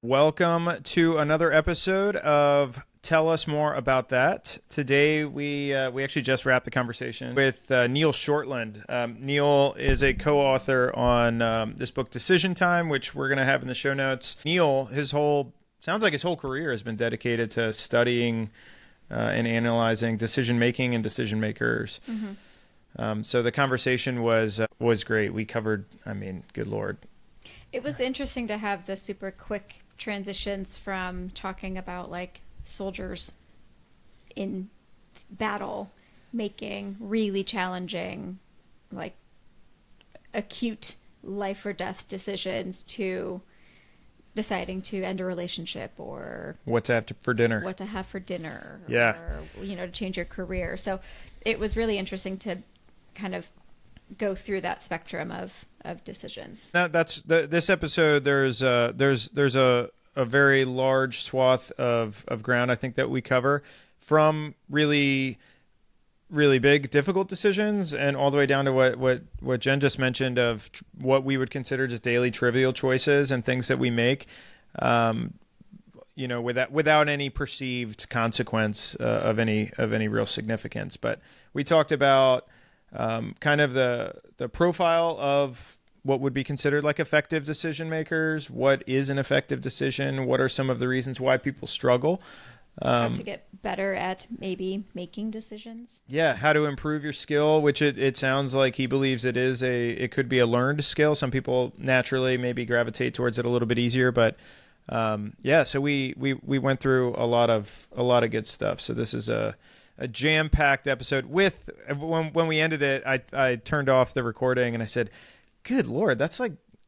Welcome to another episode of Tell Us More About That. Today we actually just wrapped the conversation with Neil Shortland. Neil is a co-author on this book Decision Time, which we're going to have in the show notes. Neil, sounds like his whole career has been dedicated to studying and analyzing decision making and decision makers. Mm-hmm. So the conversation was great. We covered, good Lord. It was interesting to have the super quick transitions from talking about like soldiers in battle making really challenging, like acute life or death decisions to deciding to end a relationship or what to have for dinner. Yeah. Or, to change your career. So it was really interesting to kind of go through that spectrum of decisions. This episode. There's a very large swath of ground I think that we cover, from really really big difficult decisions and all the way down to what Jen just mentioned of what we would consider just daily trivial choices and things that we make, without any perceived consequence of any real significance. But we talked about kind of the profile of what would be considered like effective decision makers. What is an effective decision? What are some of the reasons why people struggle? How to get better at maybe making decisions. Yeah, how to improve your skill, which it sounds like he believes it could be a learned skill. Some people naturally maybe gravitate towards it a little bit easier, but so we went through a lot of good stuff. So this is a jam-packed episode. When we ended it, I turned off the recording and I said, "Good Lord,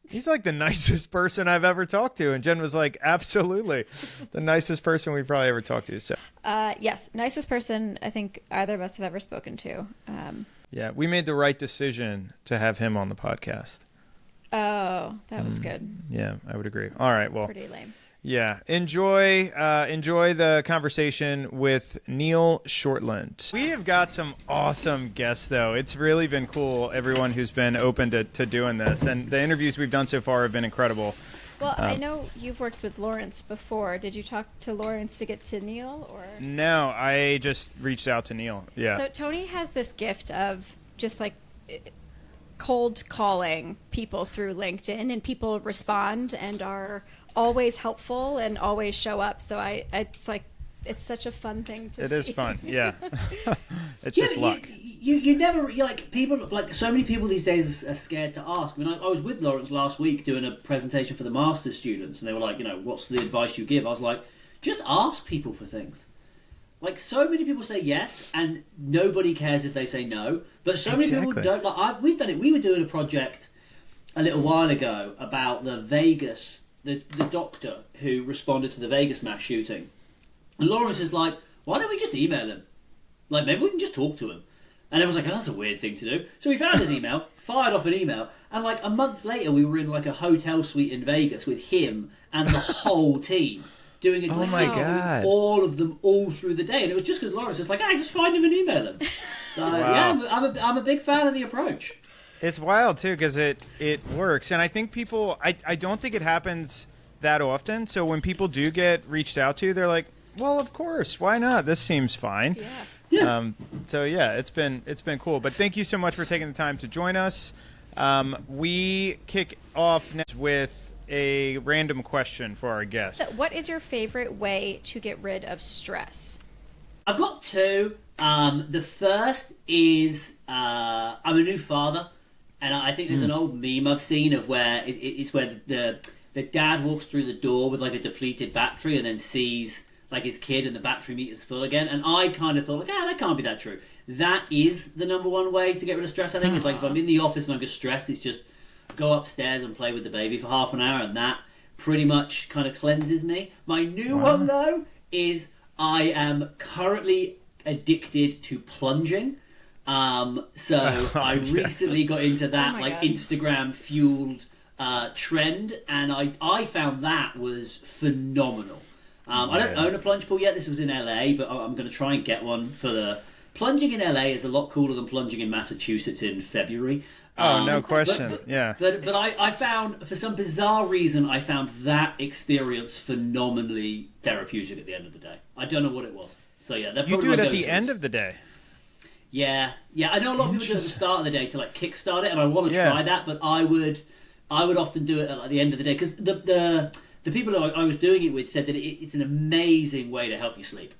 he's like the nicest person I've ever talked to." And Jen was like, "Absolutely, the nicest person we've probably ever talked to." So, yes, nicest person I think either of us have ever spoken to. Yeah, we made the right decision to have him on the podcast. Oh, that was good. Yeah, I would agree. All right, well, pretty lame. Yeah, enjoy the conversation with Neil Shortland. We have got some awesome guests, though. It's really been cool, everyone who's been open to doing this. And the interviews we've done so far have been incredible. Well, I know you've worked with Laurence before. Did you talk to Laurence to get to Neil? Or No, I just reached out to Neil. Yeah. So Tony has this gift of just like cold calling people through LinkedIn, and people respond and are always helpful and always show up. So it's such a fun thing to see. It is fun, yeah. It's just luck. You never, people, like so many people these days are scared to ask. I was with Laurence last week doing a presentation for the master's students, and they were like, what's the advice you give? I was like, just ask people for things. Like, so many people say yes, and nobody cares if they say no. But so many people don't. Like, we've done it. We were doing a project a little while ago about the doctor who responded to the Vegas mass shooting. And Laurence is like, why don't we just email him? Like, maybe we can just talk to him. And everyone's like, oh, that's a weird thing to do. So we found his email, fired off an email, and like a month later we were in like a hotel suite in Vegas with him and the whole team. Doing it, oh my God! All of them, all through the day, and it was just because Laurence was like, just find him and email him." So wow. Yeah, I'm a big fan of the approach. It's wild too because it works, and I think people, I don't think it happens that often. So when people do get reached out to, they're like, "Well, of course, why not? This seems fine." Yeah. So yeah, it's been cool. But thank you so much for taking the time to join us. We kick off next with a random question for our guest. So what is your favorite way to get rid of stress? I've got two. The first is I'm a new father, and I think there's an old meme I've seen of where it's where the dad walks through the door with like a depleted battery and then sees like his kid and the battery meter's full again. And I kind of thought like, that can't be that true. That is the number one way to get rid of stress. I think it's like if I'm in the office and I'm just stressed, it's just go upstairs and play with the baby for half an hour, and that pretty much kind of cleanses me. My new one, though, is I am currently addicted to plunging. I recently got into that Instagram-fueled trend, and I found that was phenomenal. I don't own a plunge pool yet. This was in LA, but I'm going to try and get one for plunging in LA is a lot cooler than plunging in Massachusetts in February. Oh, no question. Yeah. But I found, for some bizarre reason, I found that experience phenomenally therapeutic at the end of the day. I don't know what it was. So yeah, you do it at the end of the day. Yeah. I know a lot of people do it at the start of the day to like kickstart it, and I want to try that. But I would often do it at like, the end of the day, because the people that I was doing it with said that it's an amazing way to help you sleep.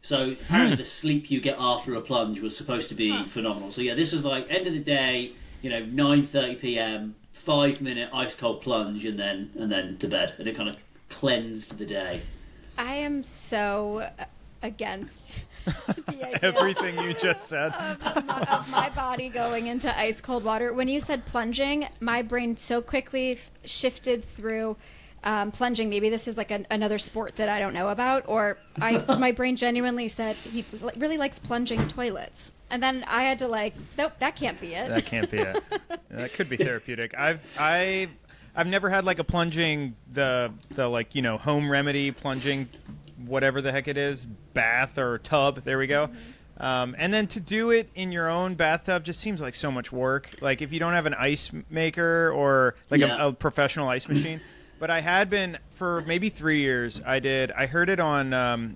So apparently the sleep you get after a plunge was supposed to be phenomenal. So yeah, this was like end of the day, 9:30 p.m., 5-minute ice cold plunge, and then to bed, and it kind of cleansed the day. I am so against the idea everything you just said of my body going into ice cold water. When you said plunging, my brain so quickly shifted through plunging. Maybe this is like another sport that I don't know about, or my brain genuinely said he really likes plunging toilets. And then I had to nope, that can't be it. That can't be it. That could be therapeutic. I've never had like a plunging, the home remedy plunging, whatever the heck it is, bath or tub. There we go. And then to do it in your own bathtub just seems like so much work. Like if you don't have an ice maker or like a professional ice machine. But I had been for maybe 3 years. I heard it on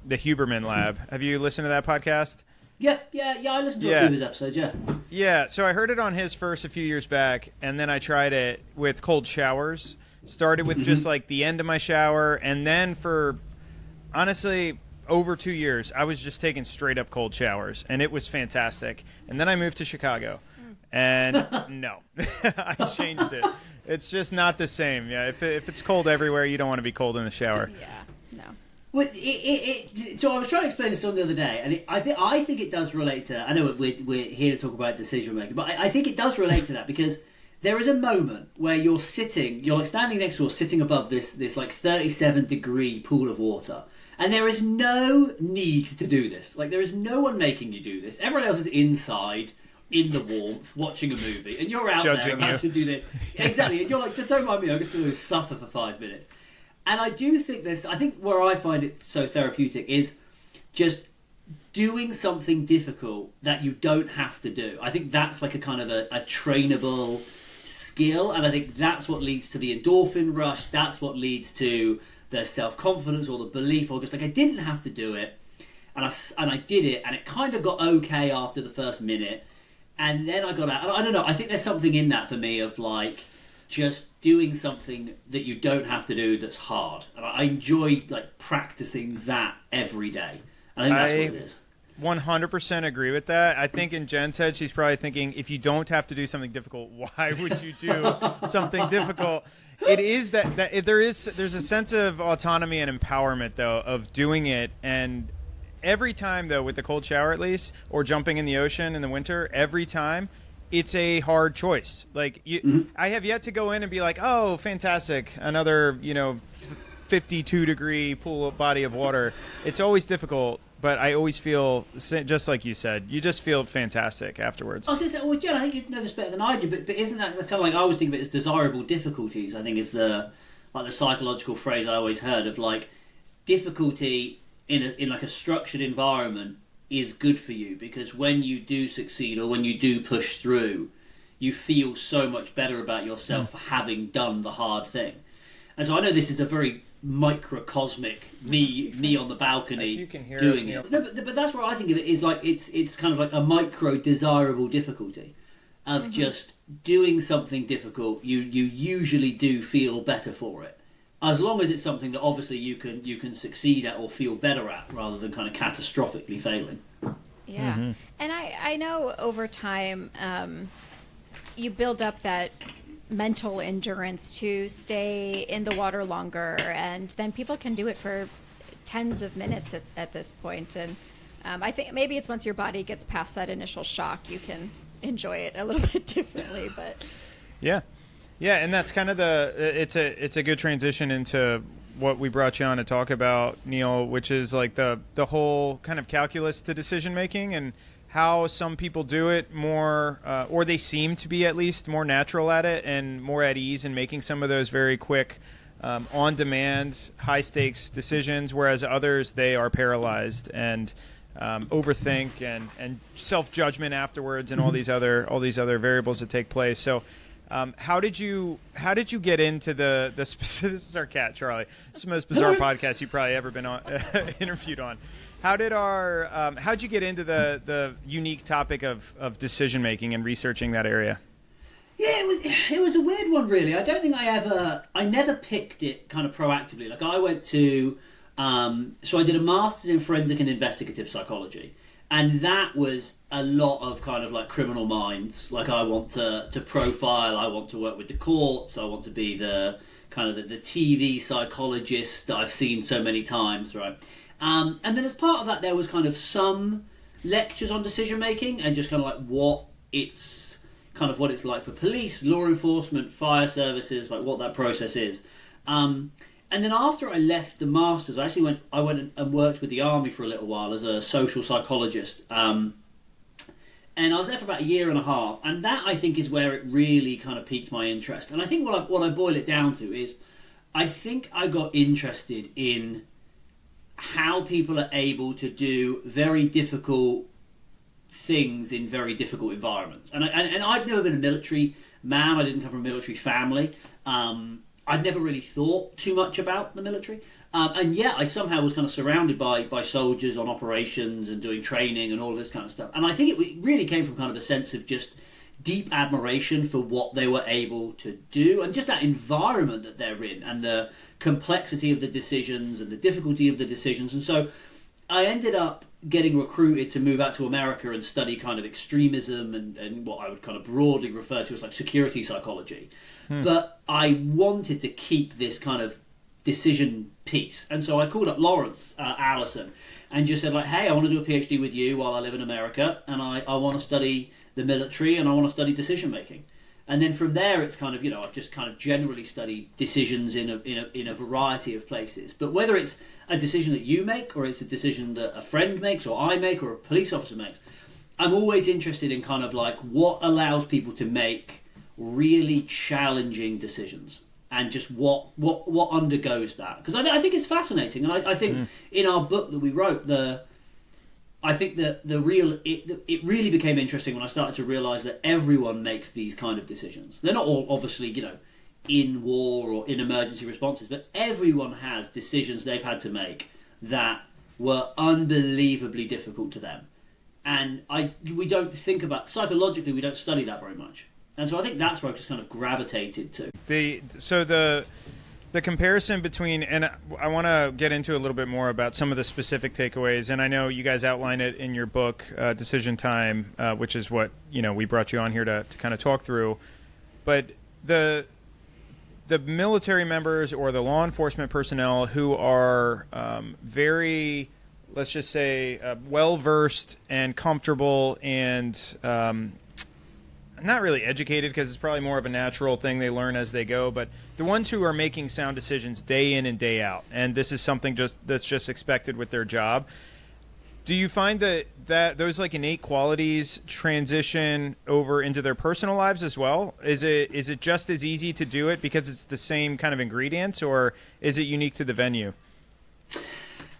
the Huberman Lab. Have you listened to that podcast? Yeah. I listened to a few of his episodes. Yeah. So I heard it on his first a few years back, and then I tried it with cold showers. Started with just like the end of my shower, and then for honestly over 2 years, I was just taking straight up cold showers, and it was fantastic. And then I moved to Chicago, and no, I changed it. It's just not the same. Yeah, if it's cold everywhere, you don't want to be cold in the shower. Yeah, no. Well, so I was trying to explain this on the other day, and I think it does relate to. I know we're here to talk about decision making, but I think it does relate to that, because there is a moment where you're like standing next to or sitting above this like 37-degree pool of water, and there is no need to do this. Like there is no one making you do this. Everyone else is inside, in the warmth, watching a movie, and you're out Judging there about to do this. Exactly, and you're like, just don't mind me, I'm just going to suffer for 5 minutes. And I do think I think where I find it so therapeutic is just doing something difficult that you don't have to do. I think that's like a kind of a trainable skill, and I think that's what leads to the endorphin rush, that's what leads to the self-confidence or the belief, or just like I didn't have to do it, and I did it, and it kind of got okay after the first minute. And then I got out. I don't know. I think there's something in that for me of like just doing something that you don't have to do that's hard. And I enjoy like practicing that every day. I think that's what it is. 100% agree with that. I think in Jen's head, she's probably thinking, if you don't have to do something difficult, why would you do something difficult? It is that there's a sense of autonomy and empowerment though of doing it. And every time, though, with the cold shower at least, or jumping in the ocean in the winter, every time, it's a hard choice. Like, I have yet to go in and be like, oh, fantastic, another, 52-degree pool body of water. It's always difficult, but I always feel, just like you said, you just feel fantastic afterwards. I was going to say, well, Jen, I think you know this better than I do, but isn't that kind of like, I always think of it as desirable difficulties, I think is the psychological phrase I always heard of, like, difficulty in like a structured environment is good for you, because when you do succeed or when you do push through, you feel so much better about yourself for having done the hard thing. And so I know this is a very microcosmic me on the balcony you can hear doing us, it. No, but that's what I think of it is like it's kind of like a micro desirable difficulty of just doing something difficult. You usually do feel better for it, as long as it's something that obviously you can succeed at or feel better at, rather than kind of catastrophically failing. Yeah. And I know over time you build up that mental endurance to stay in the water longer, and then people can do it for tens of minutes at this point. And I think maybe it's once your body gets past that initial shock, you can enjoy it a little bit differently. But Yeah, and that's kind of it's a good transition into what we brought you on to talk about, Neil, which is like the whole kind of calculus to decision making, and how some people do it more, or they seem to be at least more natural at it and more at ease in making some of those very quick, on-demand, high-stakes decisions, whereas others, they are paralyzed. And overthink and self-judgment afterwards and all these other variables that take place. So how did you get into the specific? This is our cat, Charlie. This is the most bizarre podcast you've probably ever been on interviewed on. How'd you get into the unique topic of decision making and researching that area? Yeah, it was a weird one, really. I don't think I never picked it kind of proactively. Like I went to, so I did a master's in forensic and investigative psychology, and that was a lot of kind of like criminal minds. Like I want to profile, I want to work with the courts, I want to be the kind of the TV psychologist that I've seen so many times, right? And then as part of that, there was kind of some lectures on decision making and just kind of like what it's like for police, law enforcement, fire services, like what that process is. And then after I left the masters, I went and worked with the army for a little while as a social psychologist. And I was there for about a year and a half, and that I think is where it really kind of piqued my interest. And I think what I boil it down to is, I think I got interested in how people are able to do very difficult things in very difficult environments. And I've never been a military man. I didn't come from a military family. I'd never really thought too much about the military. And yet I somehow was kind of surrounded by soldiers on operations and doing training and all this kind of stuff. And I think it really came from kind of a sense of just deep admiration for what they were able to do and just that environment that they're in and the complexity of the decisions and the difficulty of the decisions. And so I ended up getting recruited to move out to America and study kind of extremism and what I would kind of broadly refer to as like security psychology. But I wanted to keep this kind of decision piece. And so I called up Laurence Alison and just said like, hey, I want to do a PhD with you while I live in America, and I want to study the military and I want to study decision making. And then from there, it's kind of, I've just kind of generally studied decisions in a variety of places. But whether it's a decision that you make, or it's a decision that a friend makes, or I make, or a police officer makes, I'm always interested in kind of like what allows people to make really challenging decisions, and just what undergoes that. Because I think it's fascinating, and I think in our book that we wrote, I think that it really became interesting when I started to realise that everyone makes these kind of decisions. They're not all obviously, in war or in emergency responses, but everyone has decisions they've had to make that were unbelievably difficult to them. And we don't think about, psychologically, we don't study that very much. And so I think that's where I've just kind of gravitated to. The comparison between, and I want to get into a little bit more about some of the specific takeaways, and I know you guys outline it in your book, Decision Time, which is what we brought you on here to kind of talk through. But the military members or the law enforcement personnel who are very, let's just say, well-versed and comfortable and not really educated, because it's probably more of a natural thing they learn as they go, but the ones who are making sound decisions day in and day out, and this is something that's just expected with their job. Do you find that those like innate qualities transition over into their personal lives as well? Is it just as easy to do it because it's the same kind of ingredients, or is it unique to the venue?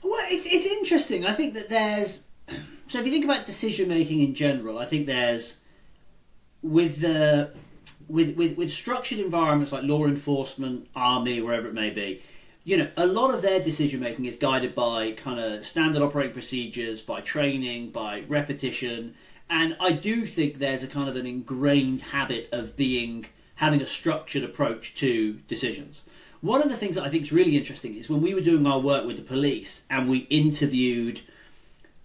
Well, it's interesting. I think that so if you think about decision making in general, I think there's with structured environments like law enforcement, army, wherever it may be, a lot of their decision making is guided by kind of standard operating procedures, by training, by repetition, and I do think there's a kind of an ingrained habit of having a structured approach to decisions. One of the things that I think is really interesting is when we were doing our work with the police and we interviewed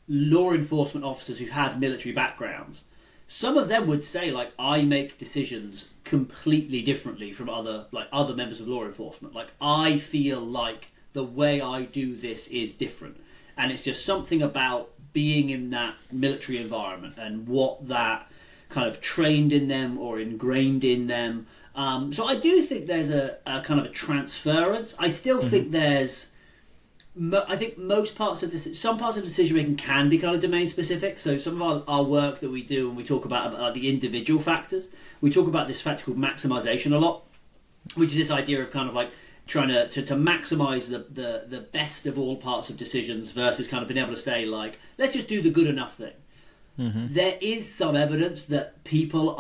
law enforcement officers who had military backgrounds, some of them would say, like, I make decisions completely differently from other members of law enforcement. Like, I feel like the way I do this is different. And it's just something about being in that military environment and what that kind of trained in them or ingrained in them. So I do think there's a kind of a transference. I still think there's... I think some parts of decision making can be kind of domain specific. So some of our work that we do when we talk about the individual factors, we talk about this factor called maximization a lot, which is this idea of kind of like trying to maximize the best of all parts of decisions versus kind of being able to say, like, let's just do the good enough thing. There is some evidence that people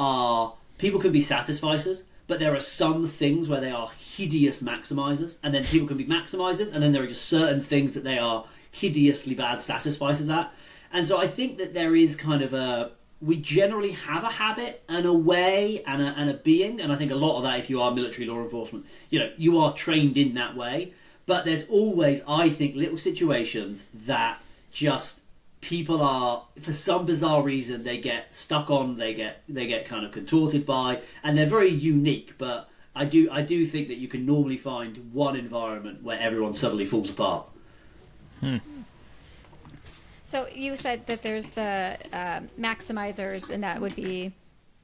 can be satisficers, but there are some things where they are hideous maximizers, and then people can be maximizers, and then there are just certain things that they are hideously bad satisficers at. And so I think that there is kind of we generally have a habit and a way and a being, and I think a lot of that, if you are military law enforcement, you are trained in that way. But there's always, I think, little situations that just people are, for some bizarre reason, they get stuck on, they get kind of contorted by, and they're very unique. But I do think that you can normally find one environment where everyone suddenly falls apart. So you said that there's the maximizers, and that would be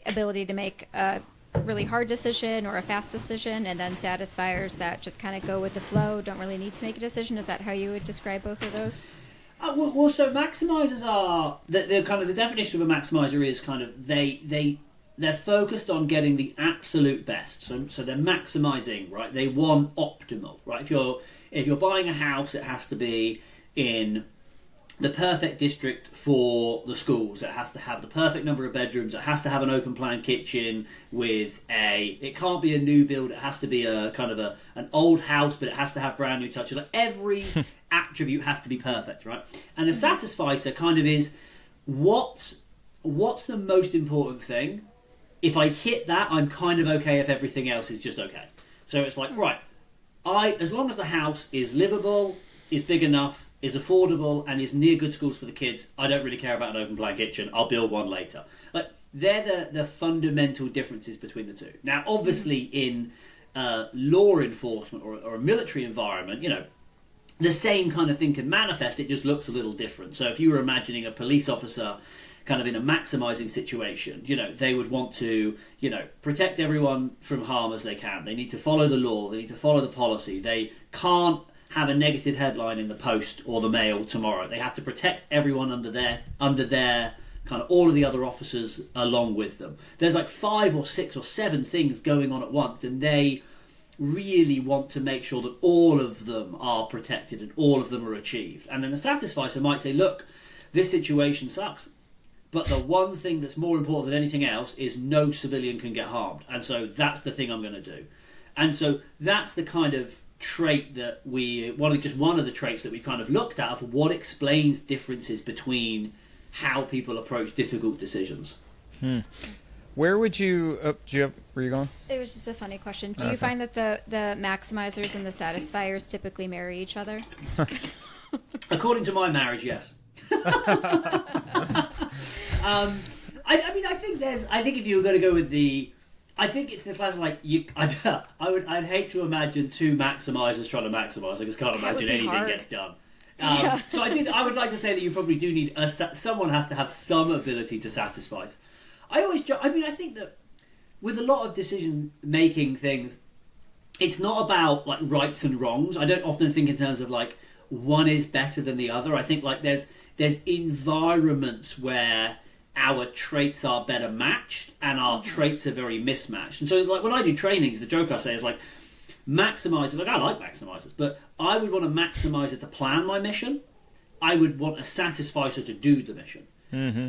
ability to make a really hard decision or a fast decision, and then satisfiers that just kind of go with the flow, don't really need to make a decision. Is that how you would describe both of those? Well, so maximizers are the kind of the definition of a maximizer is kind of they're focused on getting the absolute best. So they're maximizing, right? They want optimal, right? If you're buying a house, it has to be in the perfect district for the schools. It has to have the perfect number of bedrooms. It has to have an open plan kitchen it can't be a new build. It has to be a kind of an old house, but it has to have brand new touches. Like every attribute has to be perfect, right? And a satisficer kind of is what's the most important thing? If I hit that, I'm kind of okay if everything else is just okay. So it's like, right, as long as the house is livable, is big enough, is affordable, and is near good schools for the kids, I don't really care about an open plan kitchen. I'll build one later. Like they're the fundamental differences between the two. Now, obviously, in law enforcement or a military environment, the same kind of thing can manifest. It just looks a little different. So if you were imagining a police officer kind of in a maximizing situation, they would want to, protect everyone from harm as they can. They need to follow the law. They need to follow the policy. They can't have a negative headline in the Post or the Mail tomorrow. They have to protect everyone under their kind of all of the other officers along with them. There's like 5 or 6 or 7 things going on at once, and they really want to make sure that all of them are protected and all of them are achieved. And then the satisficer might say, look, this situation sucks, but the one thing that's more important than anything else is no civilian can get harmed. And so that's the thing I'm going to do. And so that's the kind of trait that one of the traits that we kind of looked at of what explains differences between how people approach difficult decisions. Where would you? Were you going? It was just a funny question. Do you find that the maximizers and the satisfiers typically marry each other? According to my marriage, yes. I mean, I think if you were going to go with I think it's a class like I'd hate to imagine 2 maximizers trying to maximize. I just can't imagine anything gets done. So I would like to say that you probably do need someone has to have some ability to satisfy. I think that with a lot of decision making things, it's not about like rights and wrongs. I don't often think in terms of like one is better than the other. I think like there's environments where our traits are better matched and our traits are very mismatched. And so like when I do trainings, the joke I say is like maximizers, like I like maximizers, but I would want a maximizer to plan my mission. I would want a satisficer to do the mission.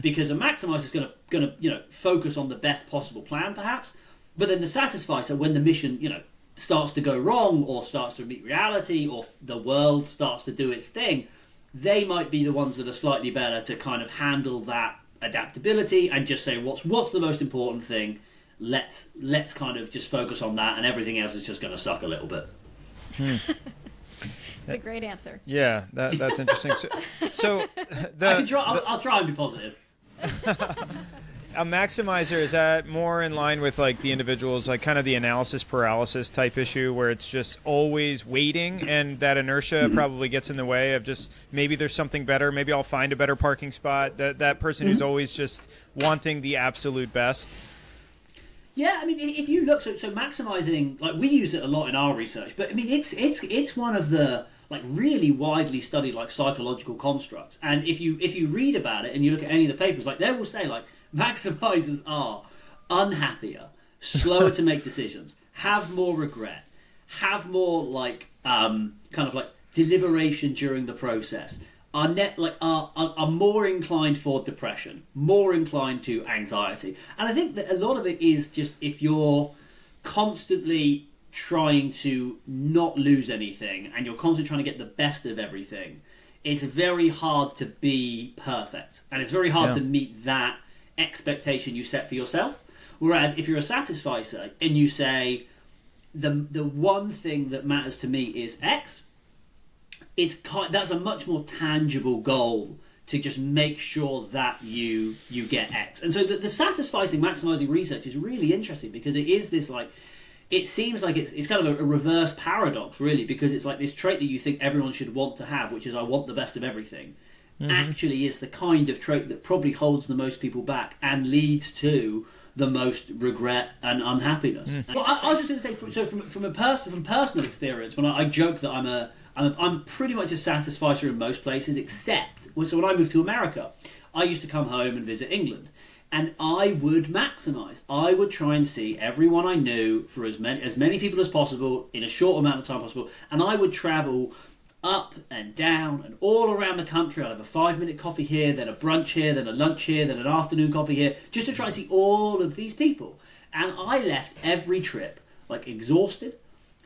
Because a maximizer is going to focus on the best possible plan perhaps, but then the satisficer, when the mission starts to go wrong or starts to meet reality or the world starts to do its thing, they might be the ones that are slightly better to kind of handle that adaptability and just say what's the most important thing. Let's kind of just focus on that, and everything else is just going to suck a little bit. It's a great answer. Yeah, that's interesting. So I'll try and be positive. A maximizer, is that more in line with like the individual's like kind of the analysis paralysis type issue where it's just always waiting and that inertia probably gets in the way of just maybe there's something better, maybe I'll find a better parking spot, that person who's always just wanting the absolute best? Yeah, I mean, if you look, so maximizing, like we use it a lot in our research, but I mean, it's one of the like really widely studied like psychological constructs. And if you read about it and you look at any of the papers, like they will say like maximizers are unhappier, slower to make decisions, have more regret, have more like kind of like deliberation during the process, are more inclined for depression, more inclined to anxiety. And I think that a lot of it is just if you're constantly trying to not lose anything and you're constantly trying to get the best of everything, it's very hard to be perfect, and it's very hard to meet that expectation you set for yourself. Whereas if you're a satisficer and you say the one thing that matters to me is X, that's a much more tangible goal to just make sure that you get X. And so the satisficing, maximizing research is really interesting because it is this like, it seems like it's kind of a reverse paradox really, because it's like this trait that you think everyone should want to have, which is I want the best of everything, actually is the kind of trait that probably holds the most people back and leads to the most regret and unhappiness. Well, I was just going to say, from personal experience, when I joke that I'm pretty much a satisficer in most places, except so when I moved to America, I used to come home and visit England, and I would maximise. I would try and see everyone I knew for as many people as possible in a short amount of time possible, and I would travel up and down and all around the country. I'd have a 5-minute coffee here, then a brunch here, then a lunch here, then an afternoon coffee here, just to try and see all of these people. And I left every trip like exhausted.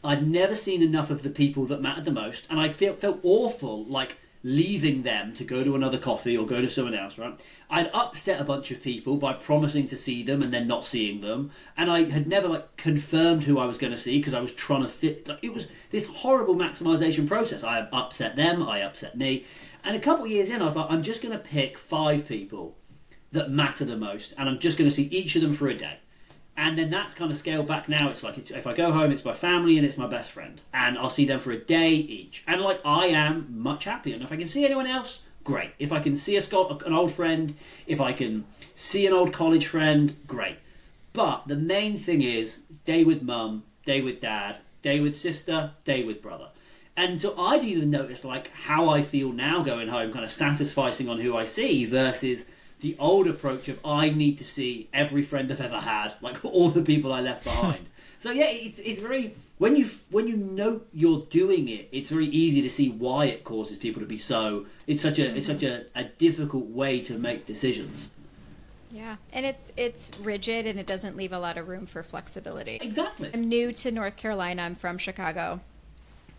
I'd never seen enough of the people that mattered the most, and I felt awful like leaving them to go to another coffee or go to someone else, right? I'd upset a bunch of people by promising to see them and then not seeing them, and I had never like confirmed who I was going to see because I was trying to fit. Like, it was this horrible maximization process. I upset them, I upset me, and a couple of years in, I was like, I'm just going to pick 5 people that matter the most, and I'm just going to see each of them for a day. And then that's kind of scaled back now. It's like if I go home, it's my family and it's my best friend. And I'll see them for a day each. And like I am much happier. And if I can see anyone else, great. If I can see an old friend, if I can see an old college friend, great. But the main thing is day with mum, day with dad, day with sister, day with brother. And so I've even noticed like how I feel now going home, kind of satisficing on who I see versus the old approach of I need to see every friend I've ever had, like all the people I left behind. So yeah, it's very when you know you're doing it, it's very easy to see why it causes people to be so. It's such a difficult way to make decisions. Yeah, and it's rigid and it doesn't leave a lot of room for flexibility. Exactly. I'm new to North Carolina. I'm from Chicago.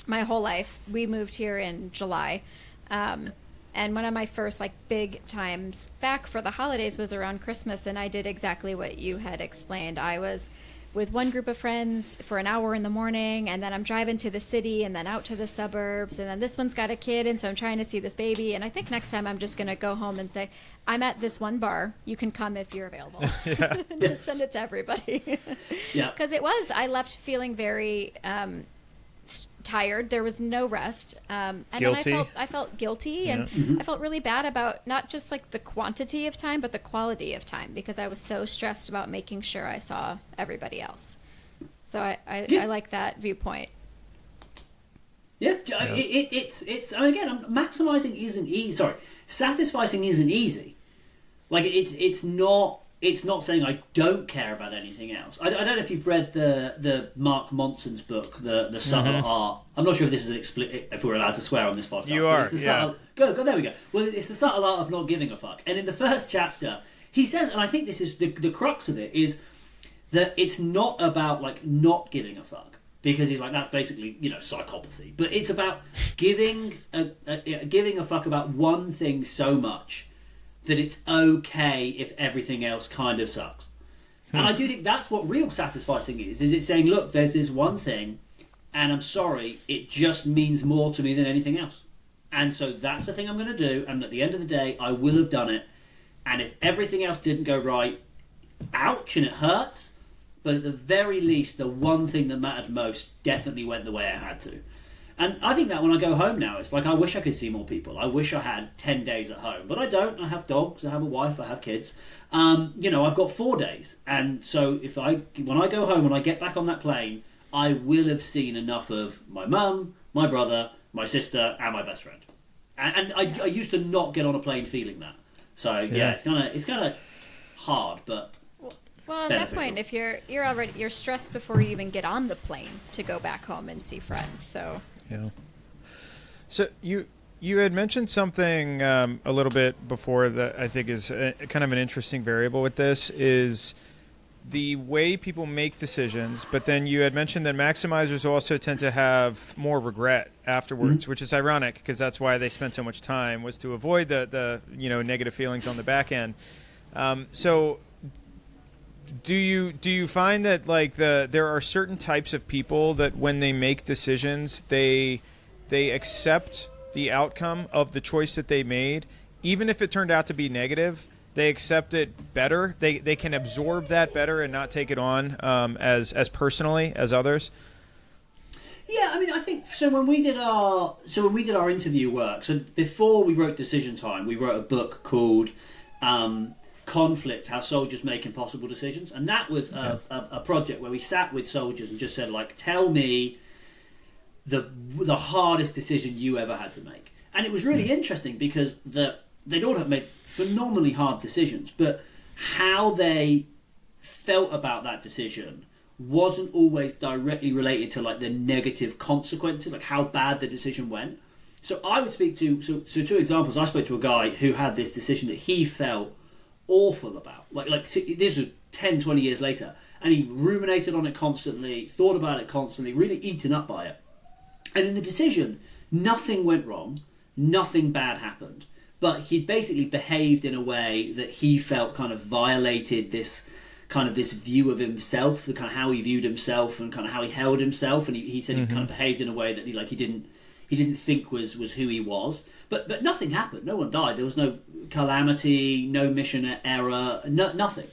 My whole life, we moved here in July. And one of my first like big times back for the holidays was around Christmas, and I did exactly what you had explained. I was with one group of friends for an hour in the morning, and then I'm driving to the city and then out to the suburbs, and then this one's got a kid, and so I'm trying to see this baby. And I think next time I'm just going to go home and say, I'm at this one bar. You can come if you're available. Just send it to everybody. Yeah. Because I left feeling very tired. There was no rest, and guilty. then I felt guilty, and I felt really bad about not just like the quantity of time, but the quality of time, because I was so stressed about making sure I saw everybody else. So I like that viewpoint. Yeah, it's I mean, again, maximizing isn't easy. Sorry, satisficing isn't easy. Like it's not. It's not saying I don't care about anything else. I don't know if you've read the Mark Monson's book, the Subtle Art. I'm not sure if this is if we're allowed to swear on this podcast. You are, Go, there we go. Well, it's the subtle art of not giving a fuck. And in the first chapter, he says, and I think this is the crux of it, is that it's not about like not giving a fuck, because he's like that's basically psychopathy. But it's about giving a fuck about one thing so much that it's okay if everything else kind of sucks. And I do think that's what real satisficing is it's saying, look, there's this one thing, and I'm sorry, it just means more to me than anything else. And so that's the thing I'm going to do, and at the end of the day, I will have done it. And if everything else didn't go right, ouch, and it hurts, but at the very least, the one thing that mattered most definitely went the way I had to. And I think that when I go home now, it's like I wish I could see more people. I wish I had 10 days at home, but I don't. I have dogs, I have a wife, I have kids. I've got 4 days. And so when I go home, when I get back on that plane, I will have seen enough of my mum, my brother, my sister, and my best friend. And I used to not get on a plane feeling that. So yeah, it's kind of hard, but Well, at that point, if you're stressed before you even get on the plane to go back home and see friends. So yeah. So you had mentioned something a little bit before that I think is kind of an interesting variable with this is the way people make decisions, but then you had mentioned that maximizers also tend to have more regret afterwards, which is ironic because that's why they spent so much time, was to avoid the negative feelings on the back end. So do you find that like there are certain types of people that when they make decisions they accept the outcome of the choice that they made, even if it turned out to be negative? They accept it better. They can absorb that better and not take it on as personally as others. Yeah, I mean, I think so. When we did our interview work, so before we wrote Decision Time, we wrote a book called Conflict: How Soldiers Make Impossible Decisions, and that was a project where we sat with soldiers and just said, like, tell me the hardest decision you ever had to make. And it was really interesting because they'd all have made phenomenally hard decisions, but how they felt about that decision wasn't always directly related to like the negative consequences, like how bad the decision went. So I would speak to so two examples. I spoke to a guy who had this decision that he felt awful about. Like this was 10, 20 years later, and he ruminated on it constantly, thought about it constantly, really eaten up by it. And in the decision, nothing went wrong, nothing bad happened. But he basically behaved in a way that he felt kind of violated this view of himself, the kind of how he viewed himself and kind of how he held himself. And he said he kind of behaved in a way that he didn't think was who he was. But nothing happened. No one died. There was no calamity, no mission error, nothing.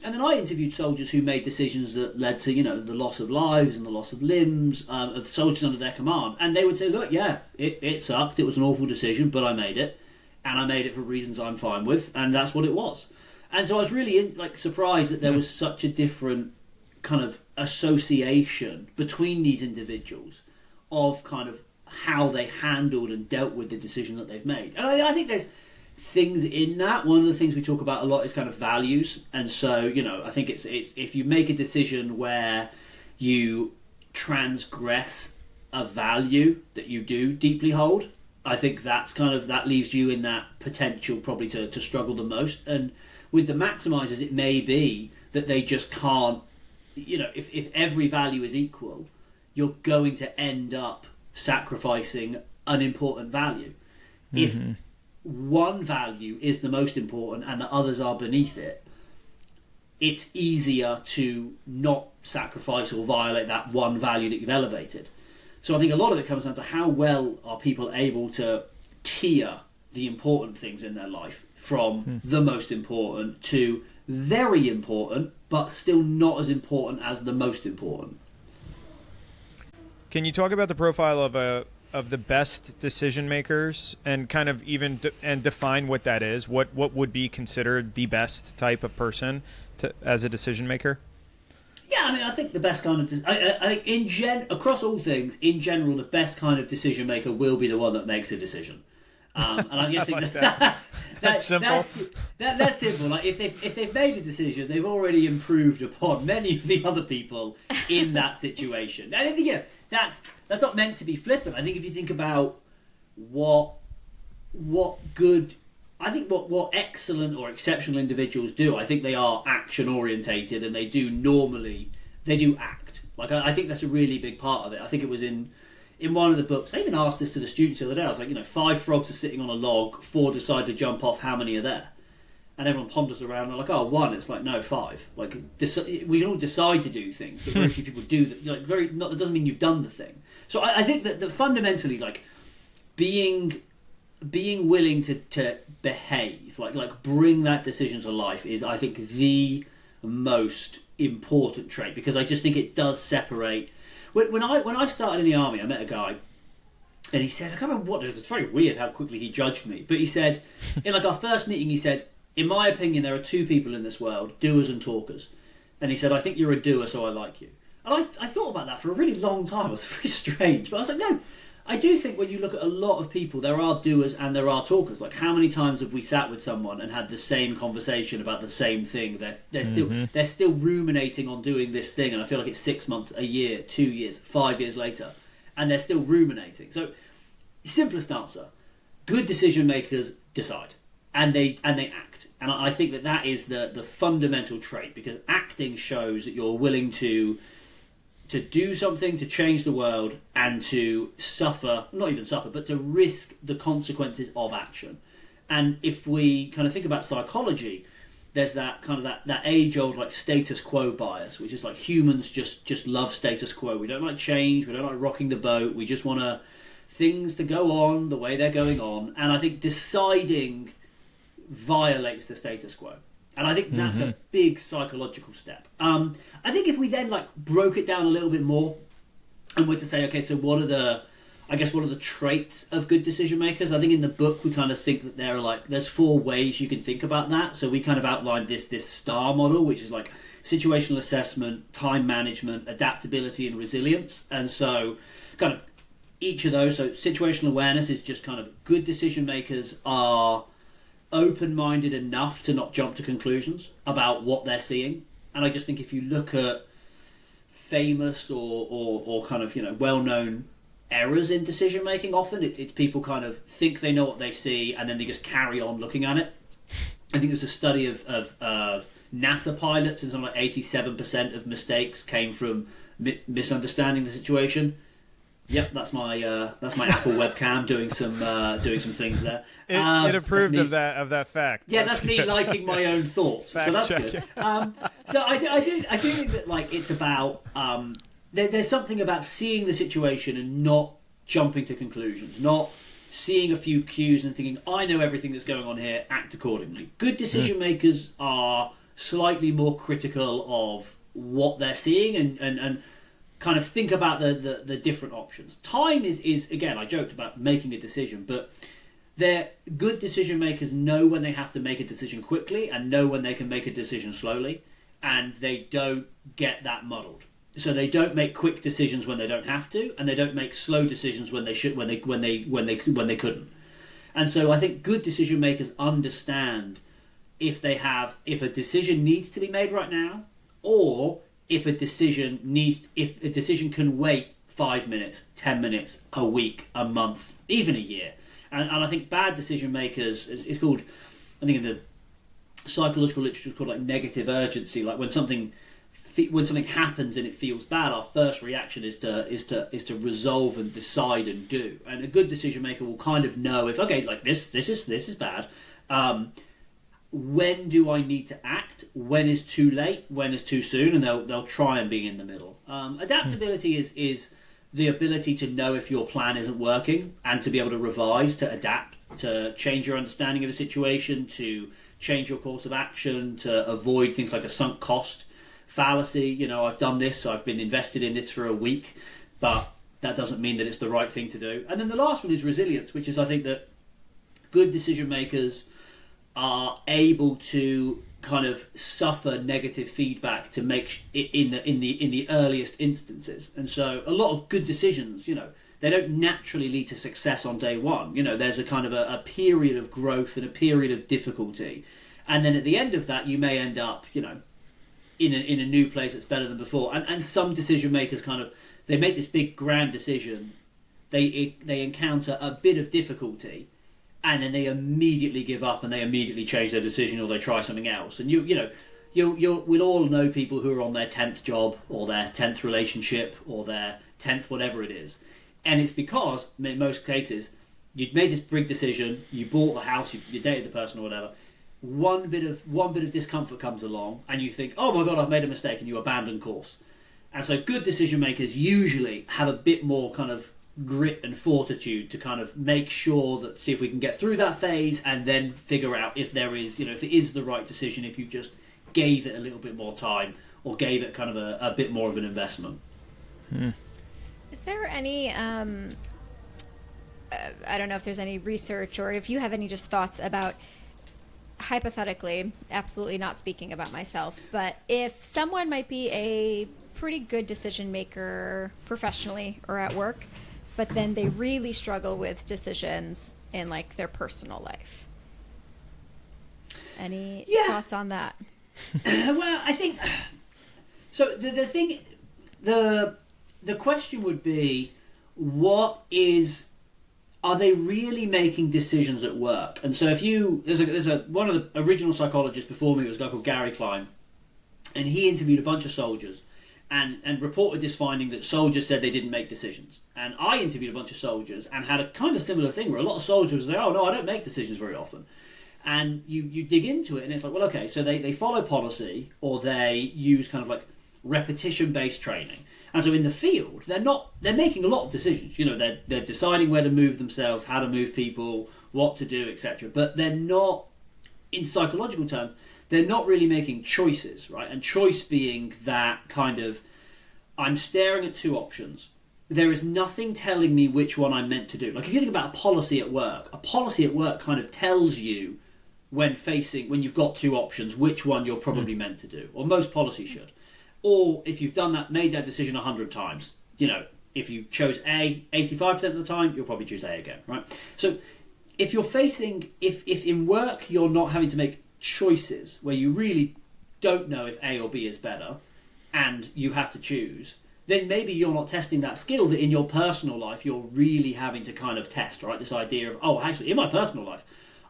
And then I interviewed soldiers who made decisions that led to, the loss of lives and the loss of limbs of soldiers under their command. And they would say, look, yeah, it sucked. It was an awful decision, but I made it. And I made it for reasons I'm fine with, and that's what it was. And so I was really surprised that there was such a different kind of association between these individuals of kind of how they handled and dealt with the decision that they've made. And I think there's things in that. One of the things we talk about a lot is kind of values. And so, I think it's if you make a decision where you transgress a value that you do deeply hold, I think that leaves you in that potential probably to struggle the most. And with the maximizers, it may be that they just can't, if every value is equal, you're going to end up sacrificing an important value. If one value is the most important and the others are beneath it, it's easier to not sacrifice or violate that one value that you've elevated. So I think a lot of it comes down to how well are people able to tier the important things in their life from the most important to very important, but still not as important as the most important. Can you talk about the profile of the best decision makers and kind of even and define what that is? What would be considered the best type of person as a decision maker? Yeah, I mean, I think the best kind of... I think across all things, in general, the best kind of decision maker will be the one that makes a decision. And I just think that's simple. That's simple. Like if they've made a decision, they've already improved upon many of the other people in that situation. And I think that's not meant to be flippant. I think if you think about what good... I think what excellent or exceptional individuals do, I think they are action orientated and they do act. Like I think that's a really big part of it. I think it was in one of the books, I even asked this to the students the other day, I was like, 5 frogs are sitting on a log, 4 decide to jump off, how many are there? And everyone ponders around, they're like, 1. It's like, no, 5. Like, we can all decide to do things, but very few people do that. That doesn't mean you've done the thing. So I think that fundamentally, like, being willing to behave, like bring that decision to life is, I think, the most important trait, because I just think it does separate. When I started in the army, I met a guy, and he said, I can't remember what it was. Very weird how quickly he judged me, but he said, in like our first meeting, he said, in my opinion, there are 2 people in this world, doers and talkers. And he said, I think you're a doer, so I like you. And I thought about that for a really long time. It was very strange, but I was like, no, I do think when you look at a lot of people, there are doers and there are talkers. Like, how many times have we sat with someone and had the same conversation about the same thing? They're still ruminating on doing this thing, and I feel like it's 6 months, a year, 2 years, 5 years later, and they're still ruminating. So, simplest answer: good decision makers decide, and they act. And I think that is the fundamental trait, because acting shows that you're willing to do something to change the world and to suffer, not even suffer, but to risk the consequences of action. And if we kind of think about psychology, there's that kind of that age-old like status quo bias, which is like humans just love status quo. We don't like change, we don't like rocking the boat, we just want things to go on the way they're going on. And I think deciding violates the status quo. And I think that's a big psychological step. I think if we then like broke it down a little bit more and were to say, okay, so what are the traits of good decision makers? I think in the book we kind of think that there's 4 ways you can think about that. So we kind of outlined this STAR model, which is like situational assessment, time management, adaptability, and resilience. And so kind of each of those, so situational awareness is just kind of good decision makers are open-minded enough to not jump to conclusions about what they're seeing. And I just think if you look at famous or kind of, well-known errors in decision making, often it's people kind of think they know what they see and then they just carry on looking at it. I think there's a study of NASA pilots, and something like 87% of mistakes came from misunderstanding the situation. Yep, that's my Apple webcam doing some things there. It approved of that fact. Yeah, that's me liking my own thoughts, so that's check. good. So I do think that like it's about there's something about seeing the situation and not jumping to conclusions, not seeing a few cues and thinking I know everything that's going on here, act accordingly. Good decision makers are slightly more critical of what they're seeing and kind of think about the different options. Time is again, I joked about making a decision, but they're good decision makers know when they have to make a decision quickly and know when they can make a decision slowly, and they don't get that muddled. So they don't make quick decisions when they don't have to, and they don't make slow decisions when they should when they couldn't. And so I think good decision makers understand if a decision needs to be made right now, or if a decision can wait 5 minutes, 10 minutes, a week, a month, even a year. And I think bad decision makers is called, I think in the psychological literature, it's called like negative urgency. Like when something happens and it feels bad, our first reaction is to resolve and decide and do. And a good decision maker will kind of know if, okay, like this is bad. When do I need to act? When is too late? When is too soon? And they'll try and be in the middle. Adaptability is the ability to know if your plan isn't working and to be able to revise, to adapt, to change your understanding of a situation, to change your course of action, to avoid things like a sunk cost fallacy. I've done this, so I've been invested in this for a week, but that doesn't mean that it's the right thing to do. And then the last one is resilience, which is I think that good decision makers are able to kind of suffer negative feedback to make it in the earliest instances. And so a lot of good decisions, they don't naturally lead to success on day one. There's a kind of a period of growth and a period of difficulty, and then at the end of that you may end up in a new place that's better than before. And some decision makers kind of, they make this big grand decision, they encounter a bit of difficulty, and then they immediately give up and they immediately change their decision or they try something else. And we'll all know people who are on their 10th job or their 10th relationship or their 10th whatever it is. And it's because, in most cases, you'd made this big decision, you bought the house, you dated the person or whatever, one bit of discomfort comes along and you think, oh my God, I've made a mistake, and you abandon course. And so good decision makers usually have a bit more kind of grit and fortitude to kind of make sure that, see if we can get through that phase and then figure out if there is, if it is the right decision, if you just gave it a little bit more time or gave it kind of a bit more of an investment. Is there any, I don't know if there's any research or if you have any just thoughts about, hypothetically, absolutely not speaking about myself, but if someone might be a pretty good decision maker professionally or at work, but then they really struggle with decisions in like their personal life. Any thoughts on that? Well, I think so. The thing, the question would be, are they really making decisions at work? And so if there's one of the original psychologists before me was a guy called Gary Klein, and he interviewed a bunch of soldiers and reported this finding that soldiers said they didn't make decisions. And I interviewed a bunch of soldiers and had a kind of similar thing where a lot of soldiers would say, oh no, I don't make decisions very often. And you dig into it and it's like, well, okay, so they follow policy or they use kind of like repetition-based training. And so in the field, they're making a lot of decisions. You know, they're deciding where to move themselves, how to move people, what to do, etc. But they're not, in psychological terms, they're not really making choices, right? And choice being that kind of, I'm staring at two options. There is nothing telling me which one I'm meant to do. Like if you think about a policy at work kind of tells you when you've got two options, which one you're probably meant to do. Or most policies should. Or if you've made that decision 100 times, you know, if you chose A 85% of the time, you'll probably choose A again, right? So if in work you're not having to make choices where you really don't know if A or B is better and you have to choose, then maybe you're not testing that skill that in your personal life you're really having to kind of test, right? This idea of, oh, actually, in my personal life,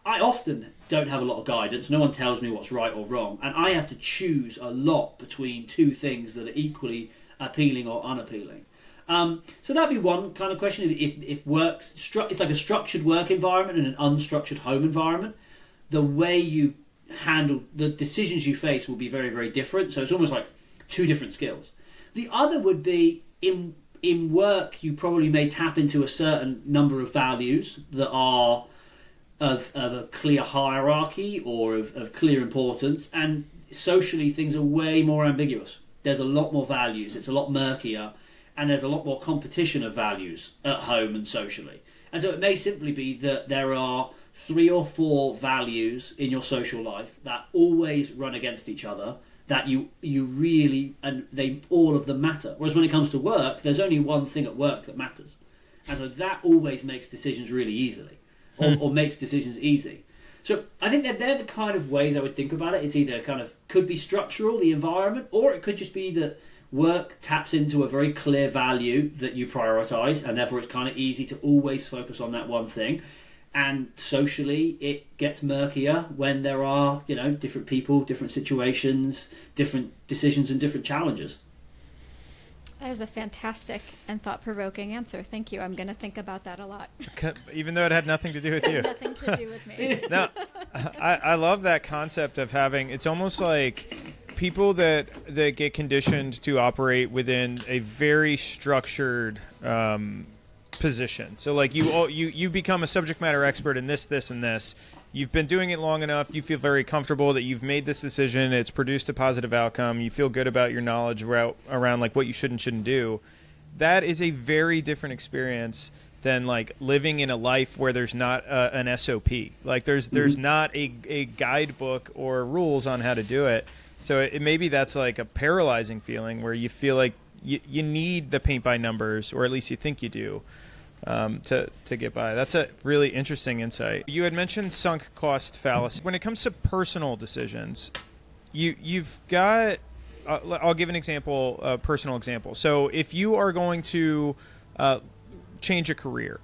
I often don't have a lot of guidance. No one tells me what's right or wrong. And I have to choose a lot between two things that are equally appealing or unappealing. So that'd be one kind of question. If work's it's like a structured work environment and an unstructured home environment, the way you handle the decisions you face will be very, very different. So it's almost like two different skills. The other would be in work, you probably may tap into a certain number of values that are of a clear hierarchy or of clear importance, and socially things are way more ambiguous. There's a lot more values, it's a lot murkier, and there's a lot more competition of values at home and socially. And so it may simply be that there are 3 or 4 values in your social life that always run against each other, that you really, and all of them matter. Whereas when it comes to work, there's only one thing at work that matters. And so that always makes decisions really easily. Or makes decisions easy. So I think that they're the kind of ways I would think about it. It's either kind of could be structural, the environment, or it could just be that work taps into a very clear value that you prioritize, and therefore it's kind of easy to always focus on that one thing. And socially, it gets murkier when there are, you know, different people, different situations, different decisions, and different challenges. That is a fantastic and thought-provoking answer. Thank you. I'm going to think about that a lot. Even though it had nothing to do with you. Nothing to do with me. No, I love that concept of having, it's almost like people that get conditioned to operate within a very structured position. So like you become a subject matter expert in this, and this. You've been doing it long enough. You feel very comfortable that you've made this decision. It's produced a positive outcome. You feel good about your knowledge around like what you should and shouldn't do. That is a very different experience than like living in a life where there's not an SOP. Like there's not a guidebook or rules on how to do it. So maybe that's like a paralyzing feeling where you feel like you need the paint by numbers, or at least you think you do. To get by. That's a really interesting insight. You had mentioned sunk cost fallacy. When it comes to personal decisions, you've got, I'll give an example, a personal example. So if you are going to change a career,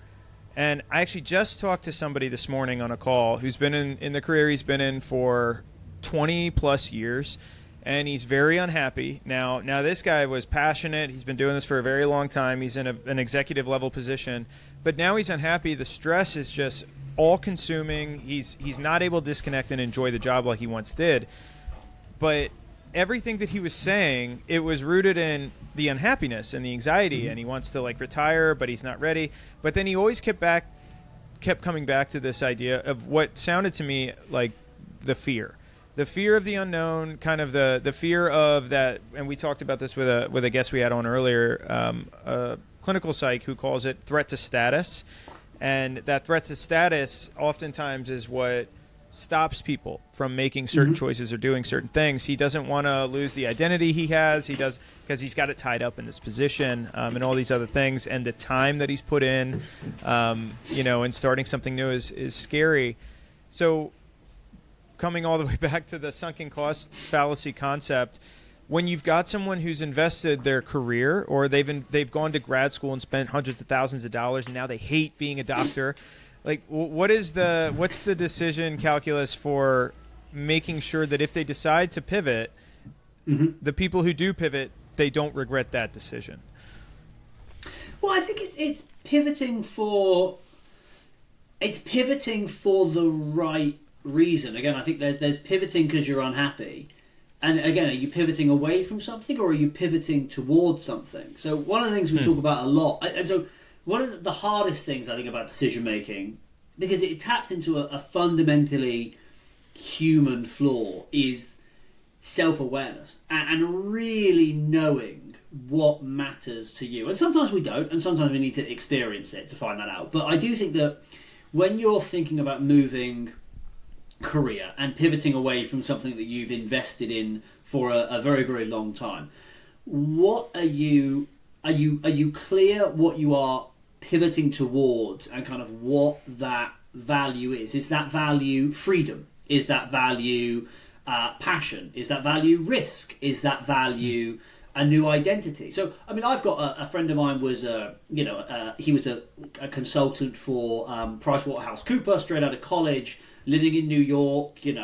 and I actually just talked to somebody this morning on a call who's been in the career he's been in for 20 plus years, and he's very unhappy. Now this guy was passionate. He's been doing this for a very long time. He's in an executive level position, but now he's unhappy. The stress is just all consuming. He's not able to disconnect and enjoy the job like he once did. But everything that he was saying, it was rooted in the unhappiness and the anxiety, and he wants to like retire, but he's not ready. But then he always kept coming back to this idea of what sounded to me like the fear. The fear of the unknown, kind of the fear of that, and we talked about this with a guest we had on earlier, a clinical psych who calls it threat to status, and that threat to status oftentimes is what stops people from making certain choices or doing certain things. He doesn't want to lose the identity he has. He does, because he's got it tied up in this position and all these other things, and the time that he's put in, and starting something new is scary. So coming all the way back to the sunken cost fallacy concept, when you've got someone who's invested their career, or they've gone to grad school and spent hundreds of thousands of dollars, and now they hate being a doctor, like what's the decision calculus for making sure that if they decide to pivot, the people who do pivot, they don't regret that decision? Well, I think it's pivoting for the right reason. Again, I think there's pivoting because you're unhappy. And again, are you pivoting away from something, or are you pivoting towards something? So one of the things we talk about a lot, and so one of the hardest things I think about decision making, because it taps into a fundamentally human flaw, is self-awareness and really knowing what matters to you. And sometimes we don't, and sometimes we need to experience it to find that out. But I do think that when you're thinking about moving career and pivoting away from something that you've invested in for a very, very long time, what are you clear what you are pivoting towards, and kind of what that value is? Is that value freedom? Is that value passion? Is that value risk? Is that value a new identity? So, I mean, I've got a friend of mine was he was a consultant for PricewaterhouseCoopers straight out of college, living in New York, and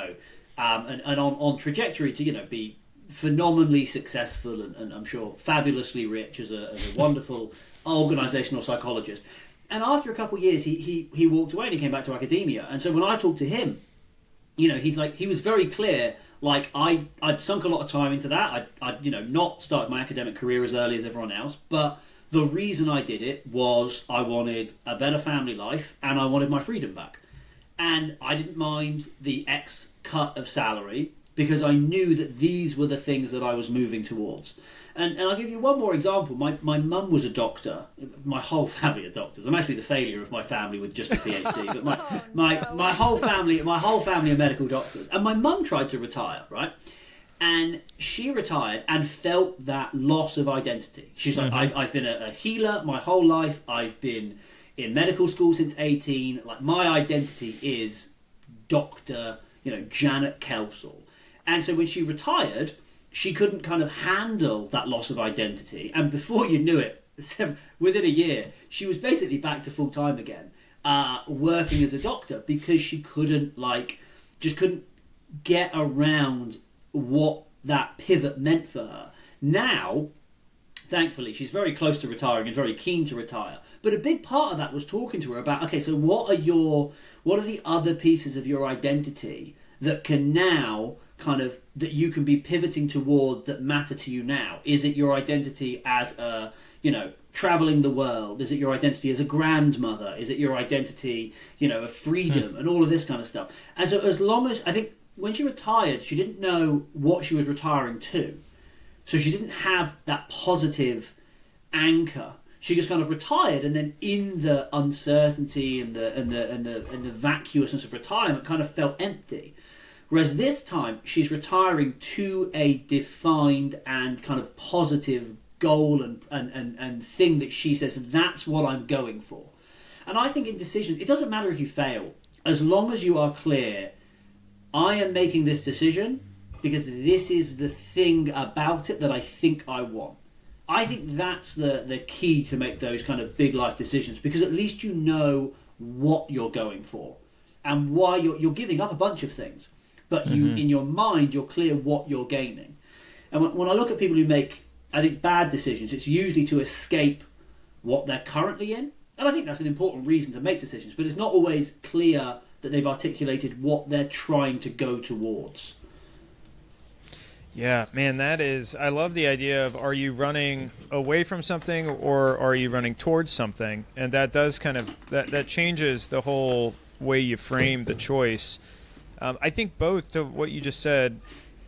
on trajectory to be phenomenally successful and I'm sure fabulously rich as a wonderful organizational psychologist. And after a couple of years, he walked away and he came back to academia. And so when I talked to him, he was very clear. Like I'd sunk a lot of time into that. I'd not started my academic career as early as everyone else, but the reason I did it was I wanted a better family life and I wanted my freedom back. And I didn't mind the X cut of salary because I knew that these were the things that I was moving towards. And I'll give you one more example. My mum was a doctor. My whole family are doctors. I'm actually the failure of my family with just a PhD. But my whole family are medical doctors. And my mum tried to retire, right? And she retired and felt that loss of identity. She's like, I've been a healer my whole life. I've been in medical school since 18. Like, my identity is Dr. Janet Kelsall. And so when she retired, she couldn't kind of handle that loss of identity. And before you knew it, within a year, she was basically back to full time again, working as a doctor, because she couldn't get around what that pivot meant for her. Now, thankfully, she's very close to retiring and very keen to retire. But a big part of that was talking to her about, okay, so what are the other pieces of your identity that can now that you can be pivoting toward that matter to you now? Is it your identity as a, traveling the world? Is it your identity as a grandmother? Is it your identity, of freedom and all of this kind of stuff? And so as long as, I think when she retired, she didn't know what she was retiring to. So she didn't have that positive anchor. She just kind of retired, and then in the uncertainty and the vacuousness of retirement, kind of felt empty. Whereas this time, she's retiring to a defined and kind of positive goal and thing that she says, that's what I'm going for. And I think in decisions, it doesn't matter if you fail, as long as you are clear, I am making this decision because this is the thing about it that I think I want. I think that's the key to make those kind of big life decisions, because at least you know what you're going for and why you're giving up a bunch of things. But in your mind, you're clear what you're gaining. And when I look at people who make, I think, bad decisions, it's usually to escape what they're currently in. And I think that's an important reason to make decisions, but it's not always clear that they've articulated what they're trying to go towards. Yeah, man, I love the idea of, are you running away from something or are you running towards something? And that does that changes the whole way you frame the choice. I think both, to what you just said,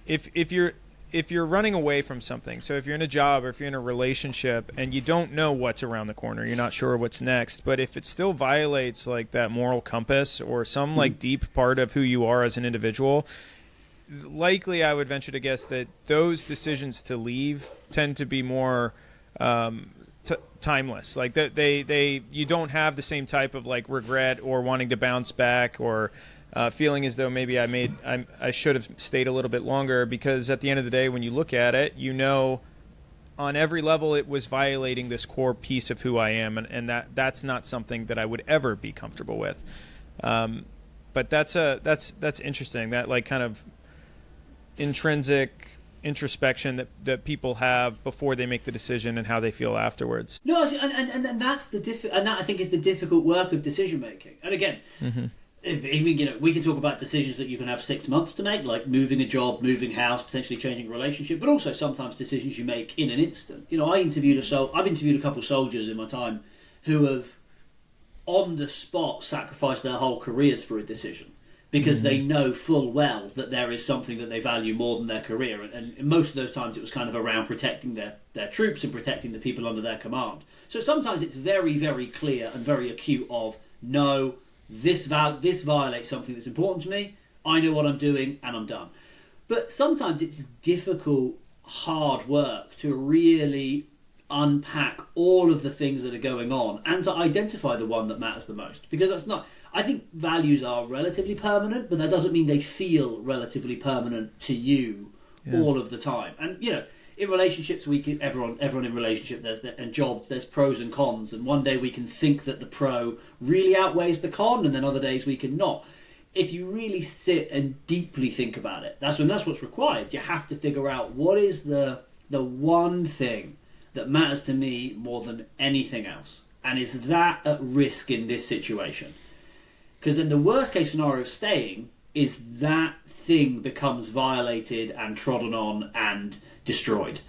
if you're if you're running away from something, so if you're in a job or if you're in a relationship and you don't know what's around the corner, you're not sure what's next, but if it still violates like that moral compass or some like deep part of who you are as an individual, likely I would venture to guess that those decisions to leave tend to be more timeless. Like they you don't have the same type of like regret or wanting to bounce back or feeling as though maybe I should have stayed a little bit longer, because at the end of the day, when you look at it, you know, on every level it was violating this core piece of who I am, and that's not something that I would ever be comfortable with. But that's interesting, that like kind of intrinsic introspection that people have before they make the decision and how they feel afterwards. No, and that's and that I think is the difficult work of decision making. And again, we can talk about decisions that you can have 6 months to make, like moving a job, moving house, potentially changing a relationship, but also sometimes decisions you make in an instant. You know, I've interviewed a couple of soldiers in my time who have on the spot sacrificed their whole careers for a decision, because they know full well that there is something that they value more than their career. And most of those times it was kind of around protecting their troops and protecting the people under their command. So sometimes it's very, very clear and very acute of, no, this violates something that's important to me, I know what I'm doing, and I'm done. But sometimes it's difficult, hard work to really unpack all of the things that are going on and to identify the one that matters the most. Because that's not... I think values are relatively permanent, but that doesn't mean they feel relatively permanent to you all of the time. And, you know, in relationships, everyone in relationship and jobs, there's pros and cons. And one day we can think that the pro really outweighs the con, and then other days we can not. If you really sit and deeply think about it, that's what's required. You have to figure out what is the one thing that matters to me more than anything else, and is that at risk in this situation? Because then the worst case scenario of staying is that thing becomes violated and trodden on and destroyed.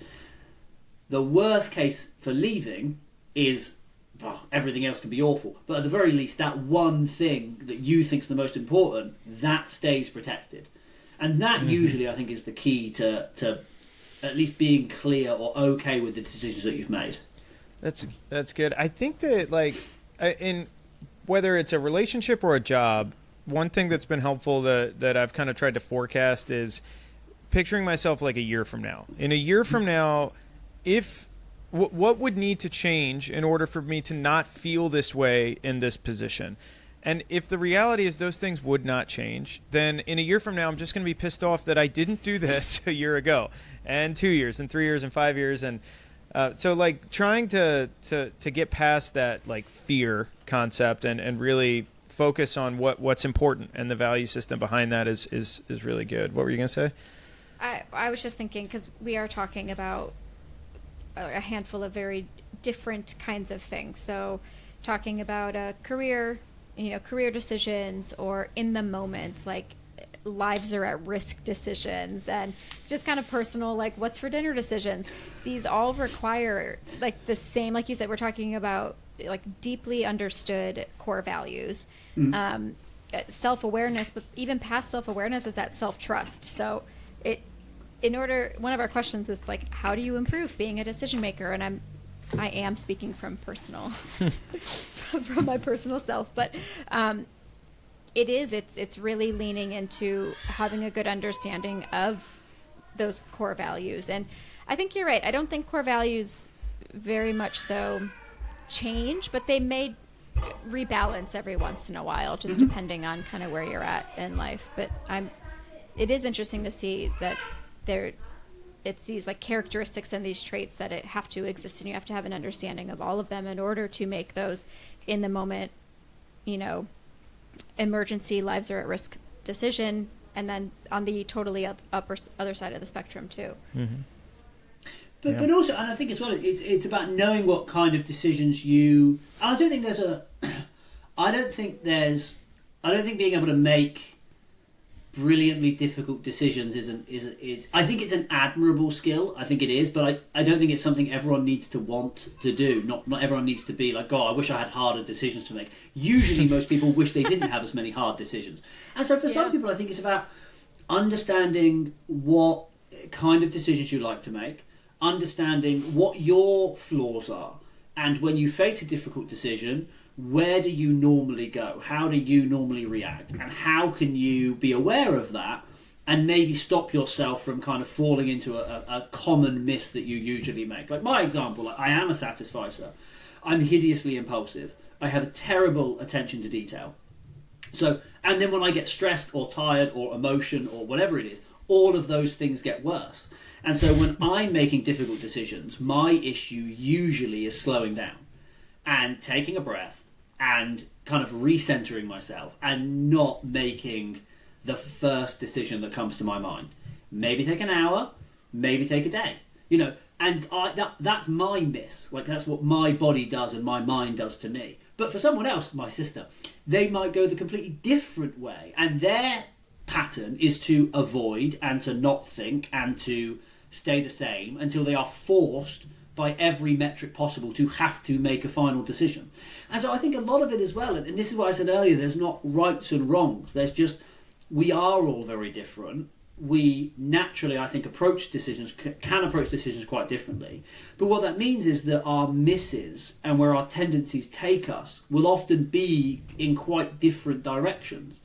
The worst case for leaving is, well, everything else can be awful, but at the very least that one thing that you think is the most important, that stays protected. And that usually I think is the key to at least being clear or okay with the decisions that you've made. That's good. I think that like in whether it's a relationship or a job, one thing that's been helpful that I've kind of tried to forecast is picturing myself like a year from now. In a year from now, what would need to change in order for me to not feel this way in this position? And if the reality is those things would not change, then in a year from now, I'm just going to be pissed off that I didn't do this a year ago, and 2 years, and 3 years, and 5 years, and so like trying to get past that like fear concept and really focus on what's important, and the value system behind that is really good. What were you going to say? I was just thinking, because we are talking about a handful of very different kinds of things. So talking about a career decisions, or in the moment, like lives are at risk decisions, and just kind of personal, like what's for dinner decisions. These all require like the same, like you said, we're talking about like deeply understood core values, self-awareness, but even past self-awareness is that self-trust. So one of our questions is like, how do you improve being a decision maker? And I am speaking from my personal self, but it's really leaning into having a good understanding of those core values. And I think you're right. I don't think core values very much so change, but they may rebalance every once in a while, just depending on kind of where you're at in life. But it is interesting to see that it's these like characteristics and these traits that have to exist, and you have to have an understanding of all of them in order to make those in the moment, emergency, lives are at risk decision, and then on the totally other side of the spectrum too. But also, and I think as well, it's about knowing what kind of decisions I don't think being able to make brilliantly difficult decisions is I think it's an admirable skill. I think it is, but I don't think it's something everyone needs to want to do. Not everyone needs to be like, I wish I had harder decisions to make. Usually most people wish they didn't have as many hard decisions. And so for some people, I think it's about understanding kind of decisions you like to make, understanding what your flaws are, and when you face a difficult decision, where do you normally go? How do you normally react? And how can you be aware of that and maybe stop yourself from kind of falling into a common miss that you usually make? Like my example, like I am a satisficer. I'm hideously impulsive. I have a terrible attention to detail. So, and then when I get stressed or tired or emotion or whatever it is, all of those things get worse. And so when I'm making difficult decisions, my issue usually is slowing down and taking a breath and kind of recentering myself and not making the first decision that comes to my mind. Maybe take an hour, maybe take a day, and that's my miss. Like that's what my body does and my mind does to me. But for someone else, my sister, they might go the completely different way, and their pattern is to avoid and to not think and to stay the same until they are forced by every metric possible to have to make a final decision. And so I think a lot of it as well, and this is what I said earlier, there's not rights and wrongs. There's just, we are all very different. We naturally, I think, can approach decisions quite differently. But what that means is that our misses and where our tendencies take us will often be in quite different directions.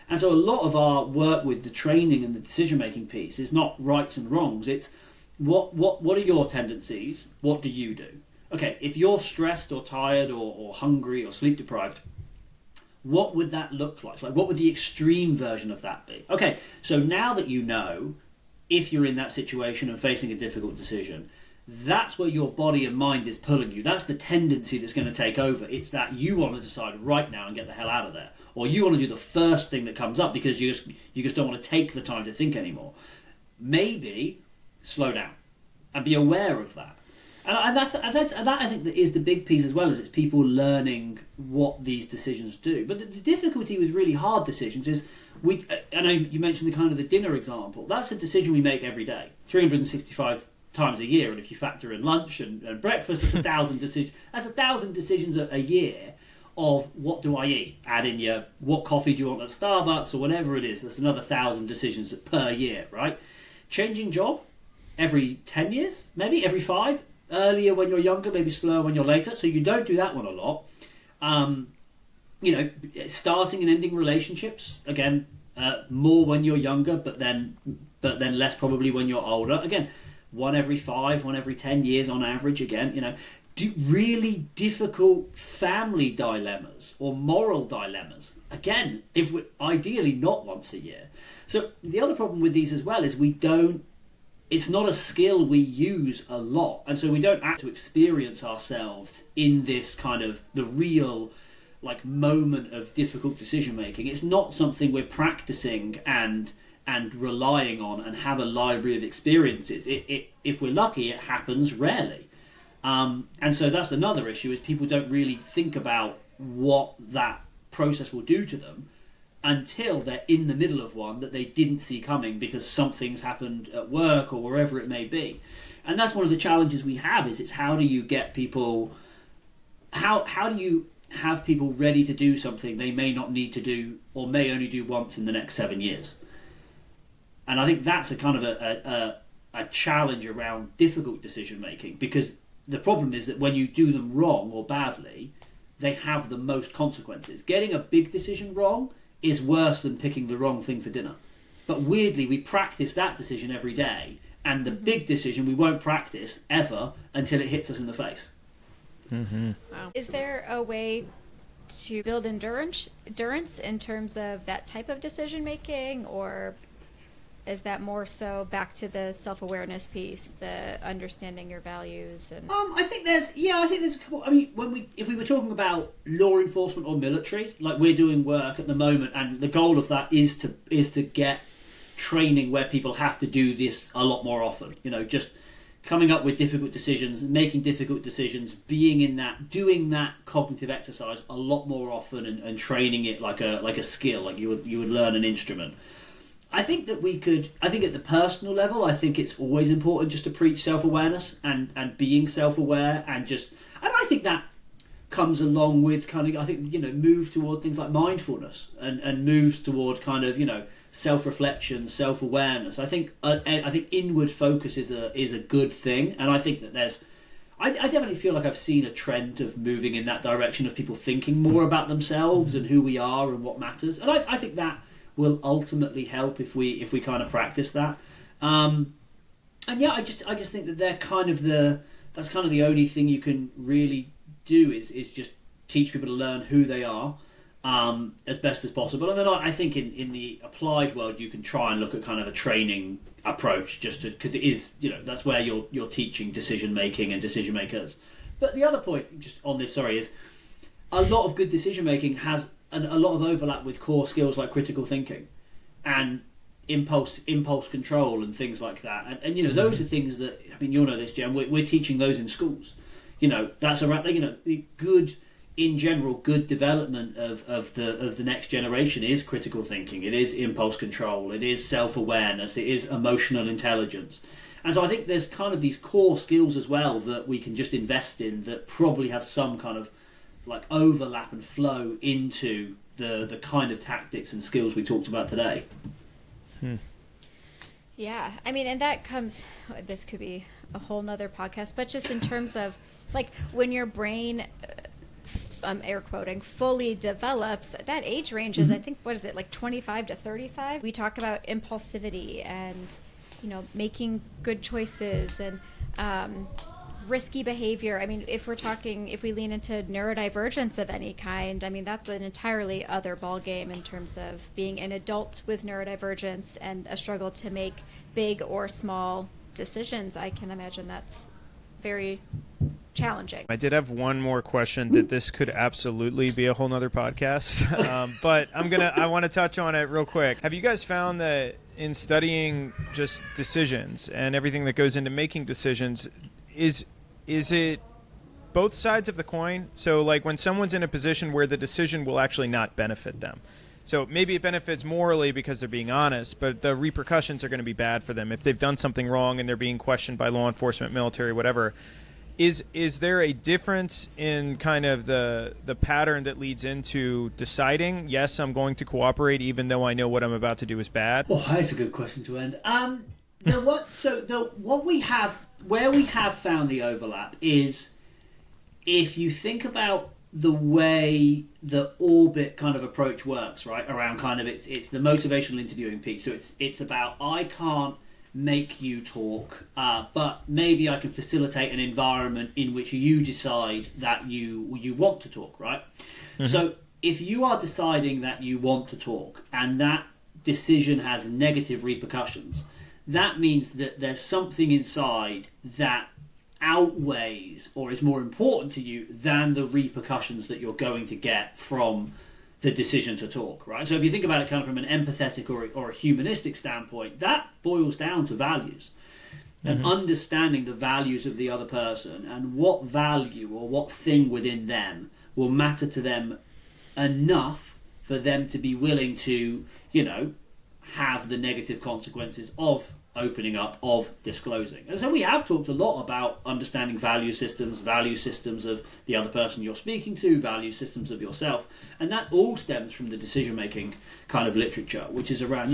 And so a lot of our work with the training and the decision-making piece is not rights and wrongs. It's what are your tendencies? What do you do? Okay, if you're stressed or tired or hungry or sleep deprived, what would that look like? Like, what would the extreme version of that be? Okay, so now that you know, if you're in that situation and facing a difficult decision, that's where your body and mind is pulling you. That's the tendency that's going to take over. It's that you want to decide right now and get the hell out of there. Or you want to do the first thing that comes up because you just don't want to take the time to think anymore. Maybe slow down and be aware of that. And that I think that is the big piece as well, is it's people learning what these decisions do. But the difficulty with really hard decisions is, I know you mentioned the dinner example. That's a decision we make every day, 365 times a year. And if you factor in lunch and breakfast, it's 1,000 decisions. That's 1,000 decisions a year of what do I eat? Add in your what coffee do you want at Starbucks or whatever it is. That's another 1,000 decisions per year, right? Changing job every 10 years, maybe every 5. Earlier when you're younger, maybe slower when you're later. So you don't do that one a lot. Starting and ending relationships, again, more when you're younger, but then less probably when you're older. Again, one every 5, one every 10 years on average. Again, really difficult family dilemmas or moral dilemmas. Again, if we're ideally not once a year. So the other problem with these as well is it's not a skill we use a lot, and so we don't have to experience ourselves in this kind of the real moment of difficult decision making. It's not something we're practicing and relying on and have a library of experiences. If we're lucky, it happens rarely, and so that's another issue, is people don't really think about what that process will do to them until they're in the middle of one that they didn't see coming because something's happened at work or wherever it may be. And that's one of the challenges we have, is it's how do you get people, how do you have people ready to do something they may not need to do or may only do once in the next 7 years? And I think that's a kind of a challenge around difficult decision making, because the problem is that when you do them wrong or badly, they have the most consequences. Getting a big decision wrong is worse than picking the wrong thing for dinner. But weirdly, we practice that decision every day, and the big decision we won't practice ever until it hits us in the face. Mm-hmm. Wow. Is there a way to build endurance in terms of that type of decision making, or is that more so back to the self-awareness piece, the understanding your values? And I think there's a couple. I mean, if we were talking about law enforcement or military, like we're doing work at the moment, and the goal of that is to get training where people have to do this a lot more often. Just coming up with difficult decisions, making difficult decisions, being in that, doing that cognitive exercise a lot more often, and training it like a skill, like you would learn an instrument. I think that I think at the personal level, I think it's always important just to preach self-awareness and being self-aware, and I think that comes along with kind of, I think, move toward things like mindfulness and moves toward kind of, self-reflection, self-awareness. I think inward focus is a good thing, and I think that I definitely feel like I've seen a trend of moving in that direction of people thinking more about themselves and who we are and what matters, and I think that will ultimately help if we kind of practice that. And yeah, I just think that that's kind of the only thing you can really do is just teach people to learn who they are as best as possible. And then I think in the applied world you can try and look at kind of a training approach, just because it is, that's where you're teaching decision making and decision makers. But the other point just on this, is a lot of good decision making has a lot of overlap with core skills like critical thinking and impulse control and things like that. And those are things that, you'll know this, Jen, we're teaching those in schools. That's around, good, in general, good development of the next generation is critical thinking. It is impulse control. It is self-awareness. It is emotional intelligence. And so I think there's kind of these core skills as well that we can just invest in that probably have some kind of like overlap and flow into the kind of tactics and skills we talked about today. Yeah, and that comes, this could be a whole nother podcast, but just in terms of like when your brain, air quoting, fully develops, that age range is, I think, what is it, like 25 to 35? We talk about impulsivity and, making good choices and risky behavior. If we lean into neurodivergence of any kind, that's an entirely other ballgame in terms of being an adult with neurodivergence and a struggle to make big or small decisions. I can imagine that's very challenging. I did have one more question that this could absolutely be a whole nother podcast, but I want to touch on it real quick. Have you guys found that in studying just decisions and everything that goes into making decisions, is it both sides of the coin? So like when someone's in a position where the decision will actually not benefit them, so maybe it benefits morally because they're being honest, but the repercussions are going to be bad for them if they've done something wrong and they're being questioned by law enforcement, military, whatever. Is there a difference in kind of the pattern that leads into deciding, yes, I'm going to cooperate even though I know what I'm about to do is bad? Well, that's a good question to end. Where we have found the overlap is if you think about the way the orbit kind of approach works, right? Around kind of it's the motivational interviewing piece. So it's about, I can't make you talk, but maybe I can facilitate an environment in which you decide that you want to talk, right? Mm-hmm. So if you are deciding that you want to talk and that decision has negative repercussions, that means that there's something inside that outweighs or is more important to you than the repercussions that you're going to get from the decision to talk, right? So if you think about it kind of from an empathetic or a humanistic standpoint, that boils down to values and understanding the values of the other person and what value or what thing within them will matter to them enough for them to be willing to, have the negative consequences of opening up, of disclosing. And so we have talked a lot about understanding value systems of the other person you're speaking to, value systems of yourself, and that all stems from the decision-making kind of literature, which is around,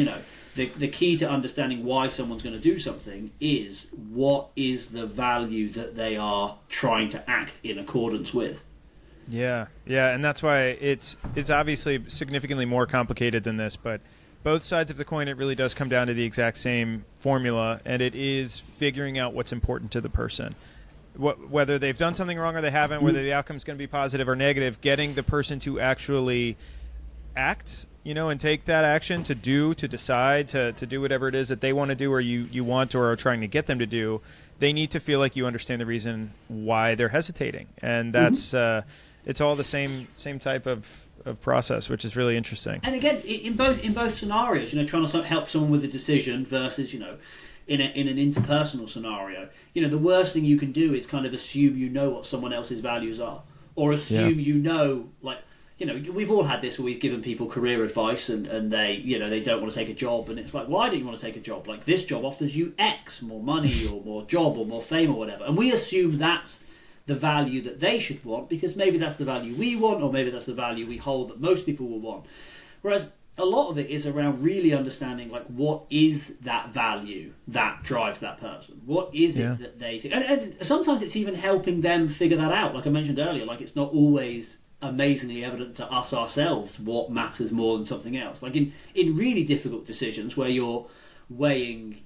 the key to understanding why someone's going to do something is what is the value that they are trying to act in accordance with. Yeah, and that's why it's obviously significantly more complicated than this, but both sides of the coin, it really does come down to the exact same formula, and it is figuring out what's important to the person. Whether they've done something wrong or they haven't, whether the outcome is going to be positive or negative, getting the person to actually act, and take that action to decide, to do whatever it is that they want to do or you want or are trying to get them to do, they need to feel like you understand the reason why they're hesitating. And that's it's all the same type of process, which is really interesting. And again, in both scenarios, trying to help someone with a decision versus, in an interpersonal scenario, the worst thing you can do is kind of assume what someone else's values are, or assume we've all had this where we've given people career advice and they they don't want to take a job, and it's like, why don't you want to take a job? Like, this job offers you X, more money or more job or more fame or whatever, and we assume that's the value that they should want because maybe that's the value we want, or maybe that's the value we hold that most people will want. Whereas a lot of it is around really understanding, like, what is that value that drives that person? What is it that they think? And sometimes it's even helping them figure that out. Like I mentioned earlier, like, it's not always amazingly evident to us ourselves what matters more than something else. Like in really difficult decisions where you're weighing,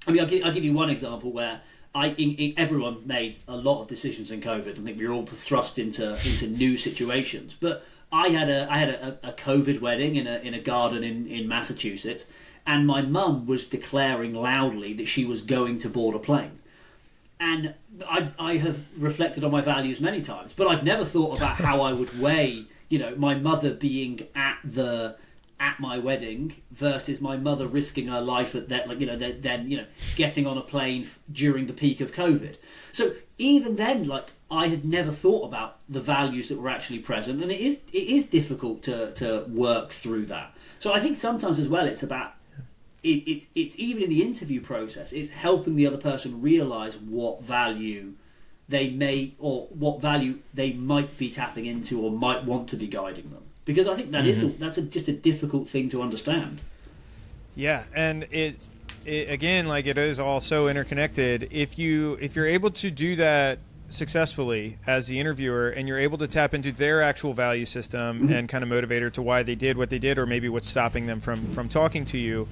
I mean, I'll give you one example where everyone made a lot of decisions in COVID. I think we were all thrust into new situations, but I had a COVID wedding in a garden in Massachusetts, and my mum was declaring loudly that she was going to board a plane. And I have reflected on my values many times, but I've never thought about how I would weigh, my mother being at my wedding versus my mother risking her life at that, then getting on a plane during the peak of COVID. So even then, like, I had never thought about the values that were actually present, and it is difficult to work through that. So I think sometimes as well, it's about it's even in the interview process, it's helping the other person realise what value they might be tapping into or might want to be guiding them. Because I think that's just a difficult thing to understand. Yeah, and it again, like, it is all so interconnected. If you're able to do that successfully as the interviewer, and you're able to tap into their actual value system and kind of motivator to why they did what they did, or maybe what's stopping them from talking to you,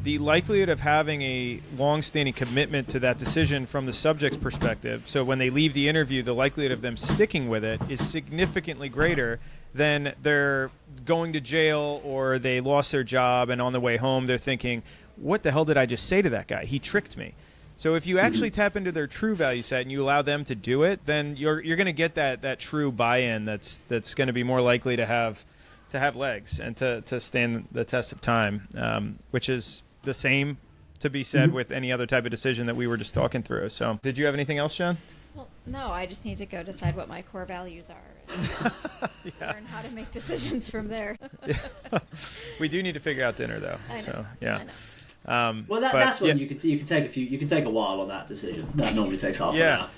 the likelihood of having a long-standing commitment to that decision from the subject's perspective, so when they leave the interview, the likelihood of them sticking with it is significantly greater than they're going to jail or they lost their job, and on the way home they're thinking, what the hell did I just say to that guy? He tricked me. So if you actually tap into their true value set and you allow them to do it, then you're going to get that true buy-in that's going to be more likely to have legs and to stand the test of time, which is the same to be said with any other type of decision that we were just talking through. So did you have anything else, Jen? Well, no, I just need to go decide what my core values are and learn how to make decisions from there. We do need to figure out dinner, though. I know. So yeah. I know. That's when you can take a while on that decision. That normally takes half an hour.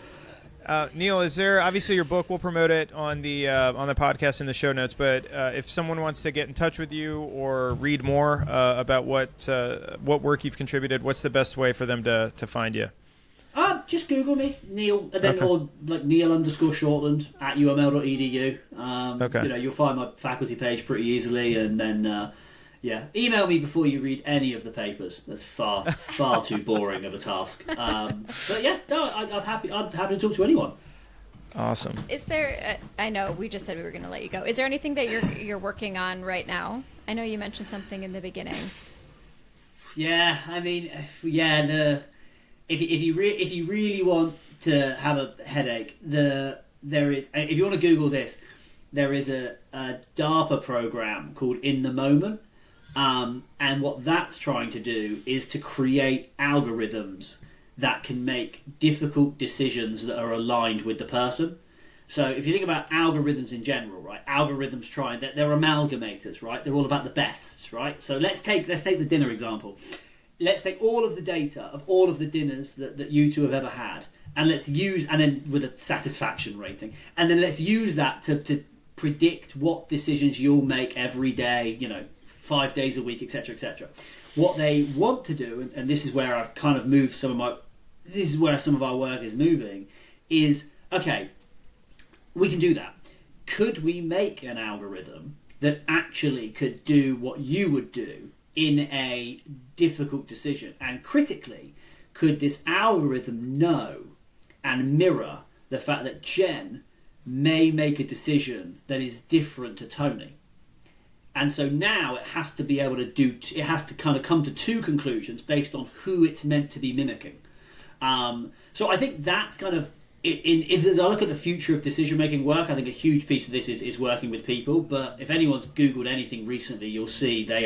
Neil, is there, obviously your book, we'll promote it on the podcast in the show notes, but if someone wants to get in touch with you or read more about what work you've contributed, what's the best way for them to find you? Just Google me, Neil, and then or like Neil_Shortland at uml.edu. Okay. You'll find my faculty page pretty easily, and then email me before you read any of the papers. That's far too boring of a task. But yeah, no, I'm happy to talk to anyone. Awesome. Is there? I know we just said we were going to let you go. Is there anything that you're working on right now? I know you mentioned something in the beginning. Yeah, I mean, if you really want to have a headache, there is. If you want to Google this, there is a DARPA program called In the Moment. And what that's trying to do is to create algorithms that can make difficult decisions that are aligned with the person. So if you think about algorithms in general, right? Algorithms they're amalgamators, right? They're all about the bests, right? So let's take the dinner example. Let's take all of the data of all of the dinners that you two have ever had, and then with a satisfaction rating, and then let's use that to predict what decisions you'll make every day, 5 days a week, etc., etc. What they want to do, and this is where I've kind of moved some of our work is moving, is, okay, we can do that. Could we make an algorithm that actually could do what you would do in a difficult decision? And critically, could this algorithm know and mirror the fact that Jen may make a decision that is different to Tony? And so now it has to be able to it has to kind of come to two conclusions based on who it's meant to be mimicking. So I think that's kind of, as I look at the future of decision-making work, I think a huge piece of this is working with people. But if anyone's Googled anything recently, you'll see there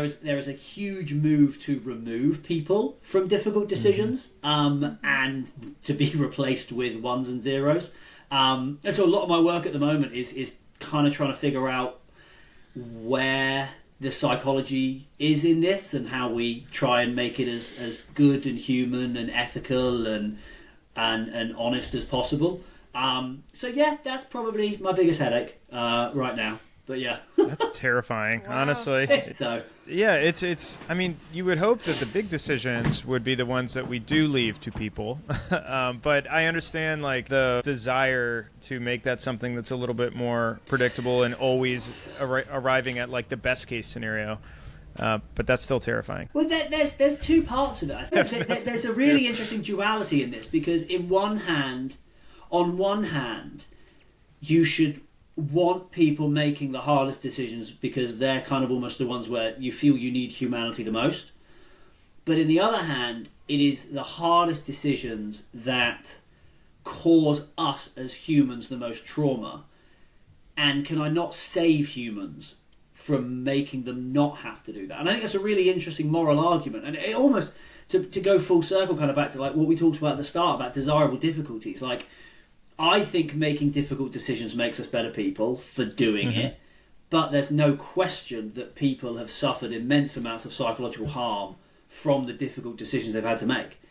is a huge move to remove people from difficult decisions and to be replaced with ones and zeros. And so a lot of my work at the moment is kind of trying to figure out where the psychology is in this and how we try and make it as good and human and ethical and honest as possible. So yeah, that's probably my biggest headache right now. But yeah. That's terrifying, Wow. honestly. So Yeah, it's. I mean, you would hope that the big decisions would be the ones that we do leave to people, but I understand like the desire to make that something that's a little bit more predictable and always arriving at like the best case scenario. But that's still terrifying. well, there's two parts of it. I think there's a really interesting duality in this because on one hand, you should want people making the hardest decisions because they're kind of almost the ones where you feel you need humanity the most. But in the other hand, it is the hardest decisions that cause us as humans the most trauma. And can I not save humans from making them not have to do that? And I think that's a really interesting moral argument. And it almost, to go full circle kind of back to like what we talked about at the start about desirable difficulties, like I think making difficult decisions makes us better people for doing it, but there's no question that people have suffered immense amounts of psychological harm from the difficult decisions they've had to make.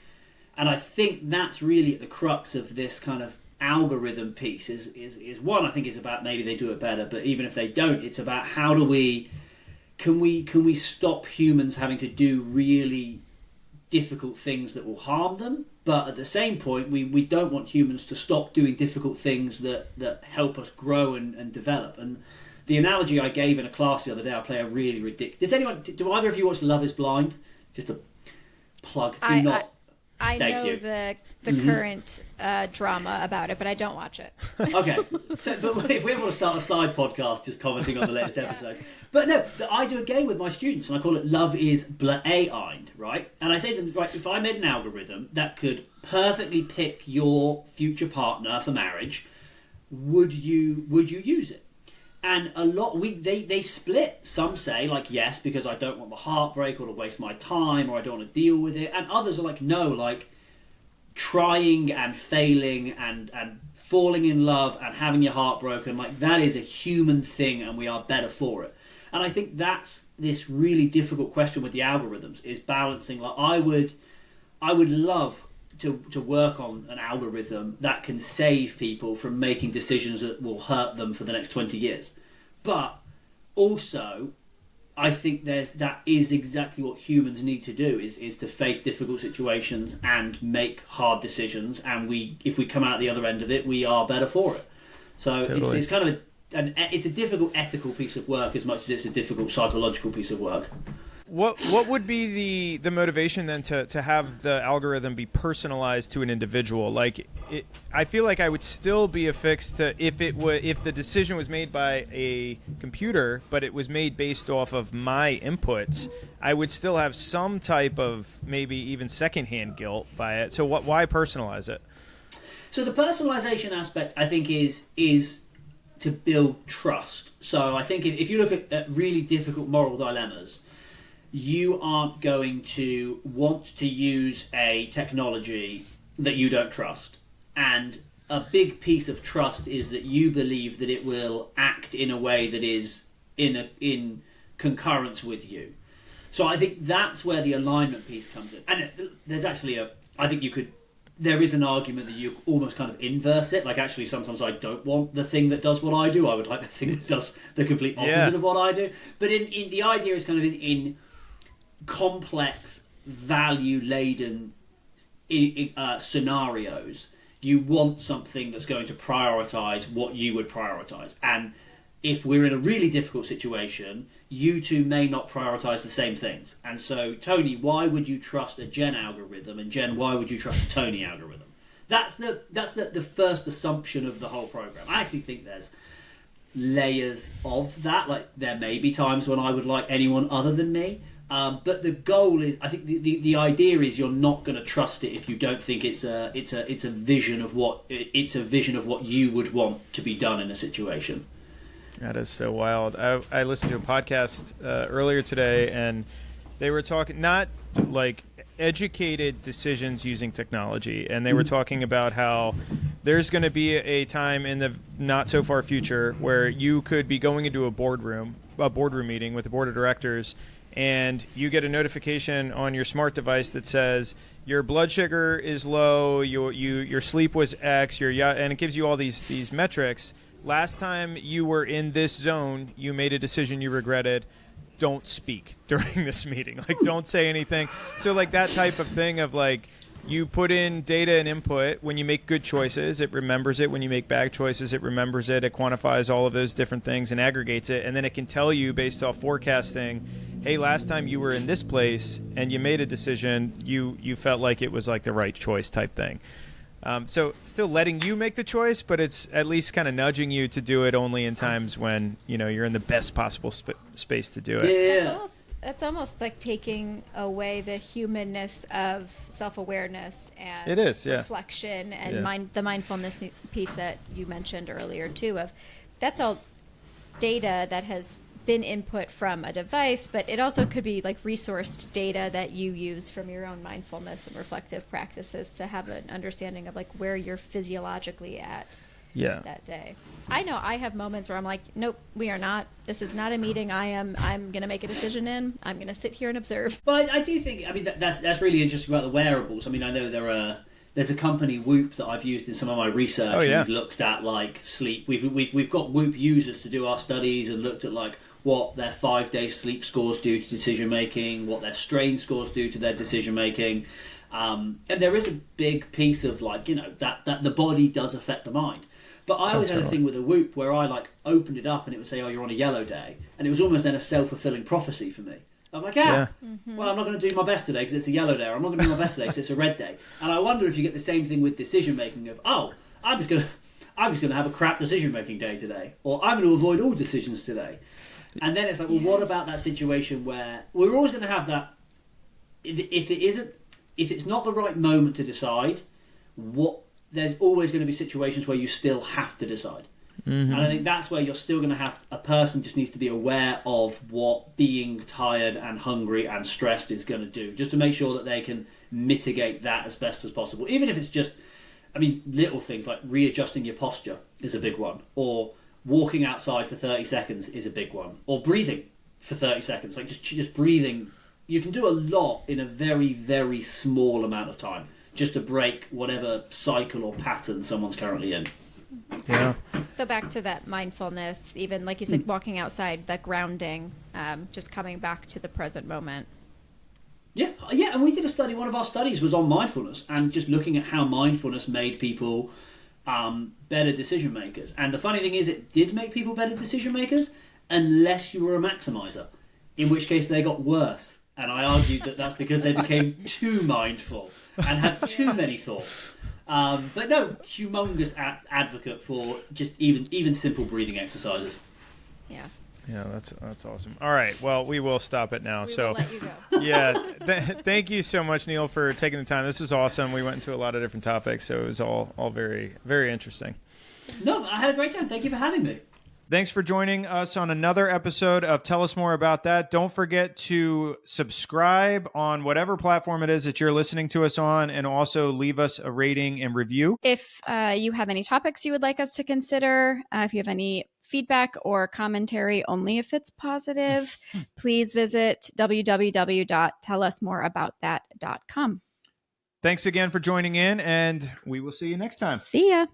And I think that's really at the crux of this kind of algorithm piece is one, I think is about maybe they do it better, but even if they don't, it's about how do can we stop humans having to do really difficult things that will harm them, but at the same point we don't want humans to stop doing difficult things that help us grow and develop. And the analogy I gave in a class the other day, I play a really ridiculous... Do either of you watch Love is Blind? Just a plug. I Thank know you. the current drama about it, but I don't watch it. Okay, so but if we ever want to start a side podcast just commenting on the latest episodes. But no, I do a game with my students and I call it Love is Blind, right? And I say to them, right, if I made an algorithm that could perfectly pick your future partner for marriage, would you use it? And a lot, they split. Some say, like, yes, because I don't want the heartbreak or to waste my time or I don't want to deal with it. And others are like, no, like, trying and failing and falling in love and having your heart broken, like, that is a human thing and we are better for it. And I think that's this really difficult question with the algorithms, is balancing, like, I would love to work on an algorithm that can save people from making decisions that will hurt them for the next 20 years. But also, I think that is exactly what humans need to do, is to face difficult situations and make hard decisions. And if we come out the other end of it, we are better for it. So totally. It's kind of it's a difficult ethical piece of work as much as it's a difficult psychological piece of work. What would be the motivation then to have the algorithm be personalized to an individual? Like, I feel like I would still be affixed to if the decision was made by a computer, but it was made based off of my inputs, I would still have some type of maybe even secondhand guilt by it. So why personalize it? So the personalization aspect, I think, is to build trust. So I think if you look at really difficult moral dilemmas, you aren't going to want to use a technology that you don't trust. And a big piece of trust is that you believe that it will act in a way that is in concurrence with you. So I think that's where the alignment piece comes in. And there's actually there is an argument that you almost kind of inverse it. Like, actually, sometimes I don't want the thing that does what I do. I would like the thing that does the complete opposite of what I do. But in the idea is kind of in complex, value-laden scenarios, you want something that's going to prioritise what you would prioritise. And if we're in a really difficult situation, you two may not prioritise the same things. And so, Tony, why would you trust a Jen algorithm? And Jen, why would you trust a Tony algorithm? That's the first assumption of the whole program. I actually think there's layers of that. Like, there may be times when I would like anyone other than me. But the goal is, I think the idea is you're not going to trust it if you don't think it's a vision of what you would want to be done in a situation. That is so wild. I listened to a podcast earlier today, and they were talking not like educated decisions using technology, and they were talking about how there's going to be a time in the not so far future where you could be going into a boardroom meeting with the board of directors, and you get a notification on your smart device that says your blood sugar is low, your sleep was X, and it gives you all these metrics last time you were in this zone, you made a decision you regretted. Don't speak during this meeting. Like, don't say anything. So, like, that type of thing of, like, you put in data and input. When you make good choices, it remembers it. When you make bad choices, it remembers it. It quantifies all of those different things and aggregates it. And then it can tell you based off forecasting, hey, last time you were in this place and you made a decision, you felt like it was like the right choice type thing. So still letting you make the choice, but it's at least kind of nudging you to do it only in times when, you know, you're in the best possible space to do it. Yeah. It's almost like taking away the humanness of self-awareness and It is, yeah. reflection and Yeah. the mindfulness piece that you mentioned earlier too. Of that's all data that has been input from a device, but it also could be like resourced data that you use from your own mindfulness and reflective practices to have an understanding of like where you're physiologically at that day. I know I have moments where I'm like, nope, we are not. This is not a meeting. I'm going to make a decision in. I'm going to sit here and observe. But I do think, I mean, that's really interesting about the wearables. I mean, I know there's a company, Whoop, that I've used in some of my research. Oh, yeah. And we've looked at like sleep. We've got Whoop users to do our studies and looked at like what their 5-day sleep scores do to decision making, what their strain scores do to their decision making. And there is a big piece of like, you know, that the body does affect the mind. But I always had a thing with a Whoop where I like opened it up and it would say, oh, you're on a yellow day. And it was almost then a self-fulfilling prophecy for me. I'm like, well, I'm not going to do my best today because it's a yellow day. Or I'm not going to do my best today because it's a red day. And I wonder if you get the same thing with decision making of, oh, I'm just going to have a crap decision making day today. Or I'm going to avoid all decisions today. And then it's like, well, what about that situation where we're always going to have that, if it's not the right moment to decide, there's always going to be situations where you still have to decide. Mm-hmm. And I think that's where you're still going to have, a person just needs to be aware of what being tired and hungry and stressed is going to do, just to make sure that they can mitigate that as best as possible. Even if it's just, I mean, little things like readjusting your posture is a big one, or walking outside for 30 seconds is a big one, or breathing for 30 seconds. Like just breathing. You can do a lot in a very, very small amount of time, just to break whatever cycle or pattern someone's currently in. Yeah. So back to that mindfulness, even like you said, walking outside, that grounding, just coming back to the present moment. Yeah, and we did a study, one of our studies was on mindfulness, and just looking at how mindfulness made people better decision makers. And the funny thing is, it did make people better decision makers, unless you were a maximizer, in which case they got worse. And I argued that that's because they became too mindful and had too many thoughts. But no, humongous advocate for just even simple breathing exercises. Yeah. Yeah, that's awesome. All right, well, we will stop it now. We will let you go. Yeah, thank you so much, Neil, for taking the time. This was awesome. We went into a lot of different topics, so it was all very, very interesting. No, I had a great time. Thank you for having me. Thanks for joining us on another episode of Tell Us More About That. Don't forget to subscribe on whatever platform it is that you're listening to us on, and also leave us a rating and review. If you have any topics you would like us to consider, if you have any feedback or commentary, only if it's positive, please visit www.tellusmoreaboutthat.com. Thanks again for joining in, and we will see you next time. See ya.